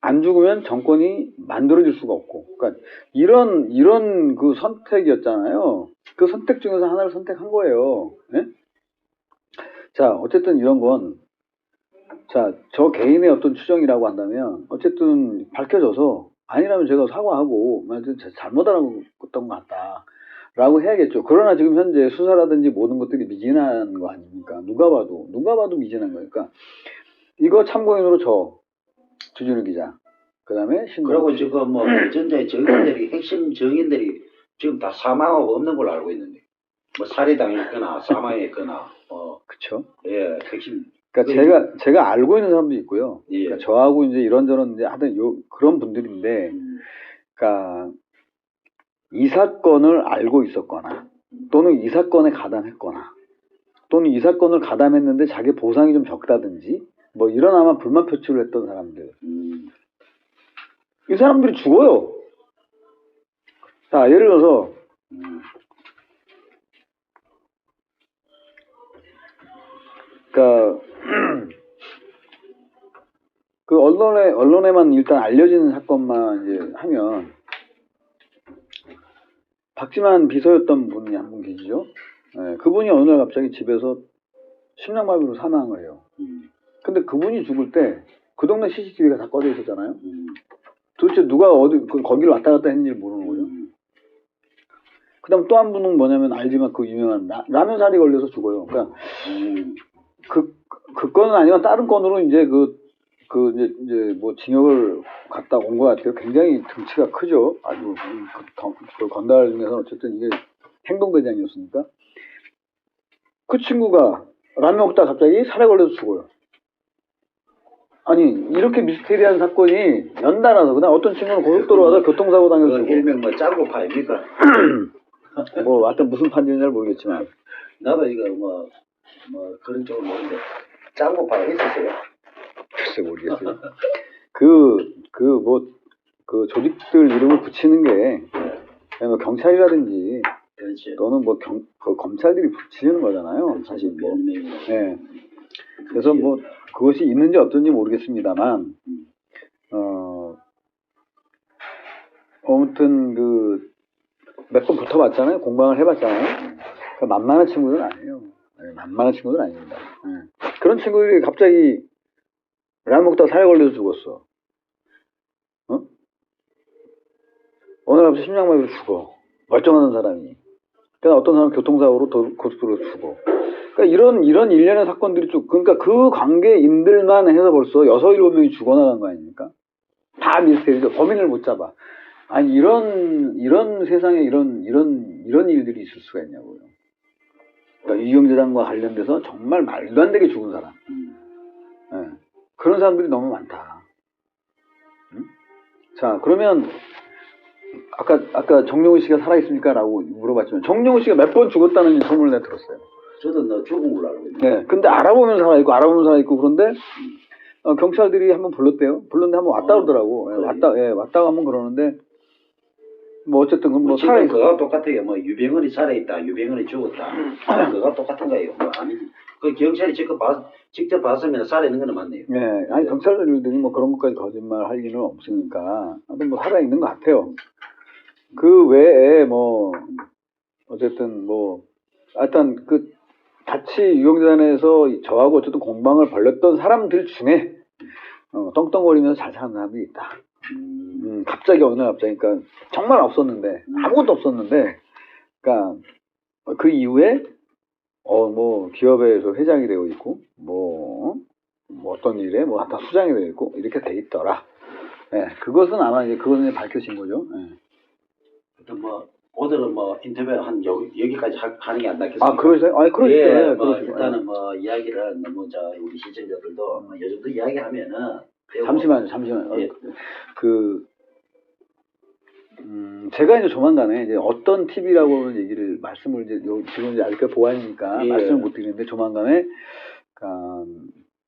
안 죽으면 정권이 만들어질 수가 없고, 그러니까 이런 그 선택이었잖아요. 그 선택 중에서 하나를 선택한 거예요. 네? 자, 어쨌든 이런 건 자, 저 개인의 어떤 추정이라고 한다면 어쨌든 밝혀져서 아니라면 제가 사과하고 만약 잘못한 것 같다라고 해야겠죠. 그러나 지금 현재 수사라든지 모든 것들이 미진한 거 아닙니까? 누가 봐도 미진한 거니까 이거 참고인으로 저 주진우 기자, 그다음에 그리고 지금 뭐 전자의 정인들이 핵심 정인들이 지금 다 사망하고 없는 걸로 알고 있는데 뭐 살해당했거나 사망했거나 그쵸? 예 핵심 그러니까 제가 알고 있는 사람도 있고요. 예. 그러니까 저하고 이제 이런저런 이제 하여튼 그런 분들인데, 그러니까 이 사건을 알고 있었거나 또는 이 사건에 가담했거나 또는 이 사건을 가담했는데 자기 보상이 좀 적다든지 뭐 이런 아마 불만 표출을 했던 사람들. 이 사람들이 죽어요. 자, 예를 들어서 그러니까 그 언론에만 일단 알려지는 사건만 이제 하면 박지만 비서였던 분이 한 분 계시죠? 네, 그분이 어느 날 갑자기 집에서 심장마비로 사망을 해요. 근데 그분이 죽을 때 그 동네 CCTV가 다 꺼져 있었잖아요. 도대체 누가 거기를 왔다 갔다 했는지 모르는 거죠. 그 다음 또 한 분은 뭐냐면 알지만 그 유명한 라면살이 걸려서 죽어요. 그러니까 그 건은 아니면 다른 건으로 이제 이제 뭐 징역을 갔다 온 것 같아요. 굉장히 등치가 크죠. 아주 그 건달 중에서 어쨌든 이게 행동대장이었으니까. 그 친구가 라면 먹다 갑자기 살해 걸려서 죽어요. 아니 이렇게 미스테리한 사건이 연달아서 그다음 어떤 친구는 고속도로 와서 교통사고 당해서 죽고. 일명 뭐 짱구파입니까? 뭐 하여튼 무슨 판인지 잘 모르겠지만 나도 이거 뭐 그런 쪽은 모르는데 짱구파가 있었어요. 글쎄 모르겠어요. 그 조직들 이름을 붙이는 게 뭐 경찰이라든지 그렇지. 또는 뭐 그 검찰들이 붙이는 거잖아요. 사실 뭐. 예. 그래서 뭐 그것이 있는지 없든지 모르겠습니다만 아무튼 몇 번 붙어봤잖아요. 공방을 해봤잖아요. 그러니까 만만한 친구들은 아니에요. 네, 만만한 친구들은 아닙니다. 네. 그런 친구들이 갑자기 라면 먹다가 살해 걸려서 죽었어. 어느 날 갑자기 심장마비로 죽어. 멀쩡한 사람이. 그러니까 어떤 사람은 교통사고로 고속도로로 죽어. 그러니까 이런 일련의 사건들이 그러니까 그 관계인들만 해서 벌써 6-7명이 죽어나간 거 아닙니까? 다 미스테리죠. 범인을 못 잡아. 아니 이런 세상에 이런 일들이 있을 수가 있냐고요. 그러니까 이경재단과 관련돼서 정말 말도 안 되게 죽은 사람. 네. 그런 사람들이 너무 많다. 응? 자, 그러면 아까 정용훈 씨가 살아있습니까? 라고 물어봤지만 정용훈 씨가 몇 번 죽었다는 소문을 내가 들었어요. 저도 너 죽은 걸로 알고 있는데. 네. 근데 알아보면 살아있고 그런데 경찰들이 한번 불렀대요. 불렀는데 한번 왔다 그러더라고. 그래. 왔다가 한번 그러는데 뭐 어쨌든 뭐 지금 그거가 똑같아요. 뭐 유병헌이 살아있다, 유병헌이 죽었다. 그거가 똑같은 거예요. 뭐 아니지. 그 경찰이 직접 봤으면 살아있는 거는 맞네요. 네, 아니 경찰들이 뭐 그런 것까지 거짓말 할 리는 없으니까 아무튼 뭐 살아있는 것 같아요. 그 외에 뭐 어쨌든 뭐 하여튼 같이 유경재단에서 저하고 어쨌든 공방을 벌였던 사람들 중에 떵떵거리면서 잘 사는 사람이 있다. 갑자기 어느 날 그러니까 정말 없었는데 아무것도 없었는데 그러니까 그 이후에 뭐 기업에서 회장이 되어 있고 뭐 어떤 일에 뭐 하여튼 수장이 되어 있고 이렇게 돼 있더라. 예, 그것은 아마 이제 그거는 밝혀진 거죠. 예. 하여튼 뭐 오늘은 뭐 인터뷰 한 여기까지 하는 게 안 낫겠습니까? 아 그러세요? 아니 그러시죠. 예, 예, 뭐 그러시죠. 일단은 뭐 이야기를 너무 우리 시청자들도 뭐 요 정도 이야기하면은 잠시만요. 예. 제가 이제 조만간에 이제 어떤 TV라고 말씀을 지금 이제 아직까지 보안이니까 예. 말씀을 못 드리는데 조만간에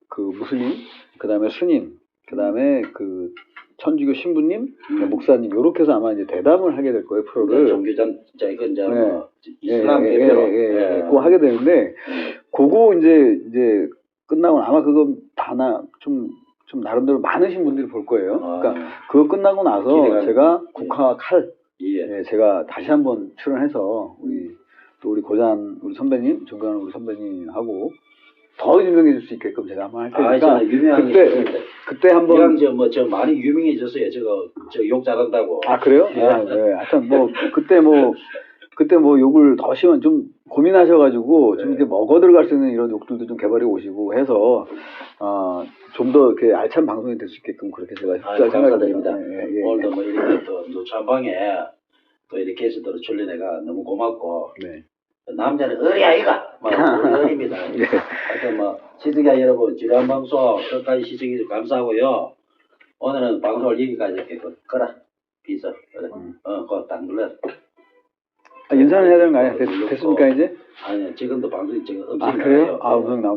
그 무슬림, 그 다음에 스님, 그 다음에 그 천주교 신부님, 목사님 이렇게 해서 아마 이제 대담을 하게 될 거예요 프로를. 종교전 이건 이제 네. 뭐 이슬람 대표로 그거 하게 되는데 그거 이제 끝나고 아마 그거 좀 나름대로 많으신 분들이 볼 거예요. 그러니까 그거 끝나고 나서 제가 국화 칼 제가 다시 한번 출연해서 우리 고잔 우리 선배님, 정관훈 우리 선배님하고 더 유명해질 수 있게끔 제가 한번 할 아, 테니까 저는 유명한 그때 한번 이왕 저 많이 유명해졌어요. 저 욕 잘한다고. 아 그래요? 예. 아, 네. 하여튼 그때 뭐 욕을 더 심한 좀 고민하셔가지고 좀 네. 이렇게 먹어 들어갈 수 있는 이런 욕들도 좀 개발해 오시고 해서 좀 더 이렇게 알찬 방송이 될 수 있게끔 그렇게 제가 아유, 감사드립니다. 예. 오늘도 뭐 이렇게 또 노천방에 또 이렇게 게스트로 출연해가 너무 고맙고 네. 남자는 어리 아이가 막 우리 어립니다. 예. 하여튼 뭐 시청자 여러분 지난 방송 끝까지 시청해 주셔서 감사하고요. 오늘은 방송을 여기까지 이렇게 거라 비서 그래. 그딱 눌러. 인사는 해야 되는 거 아니에요? 됐습니까 이제? 아니 지금도 방송이 지금 아 음성이 그래요? 나와요. 아 음성 나오.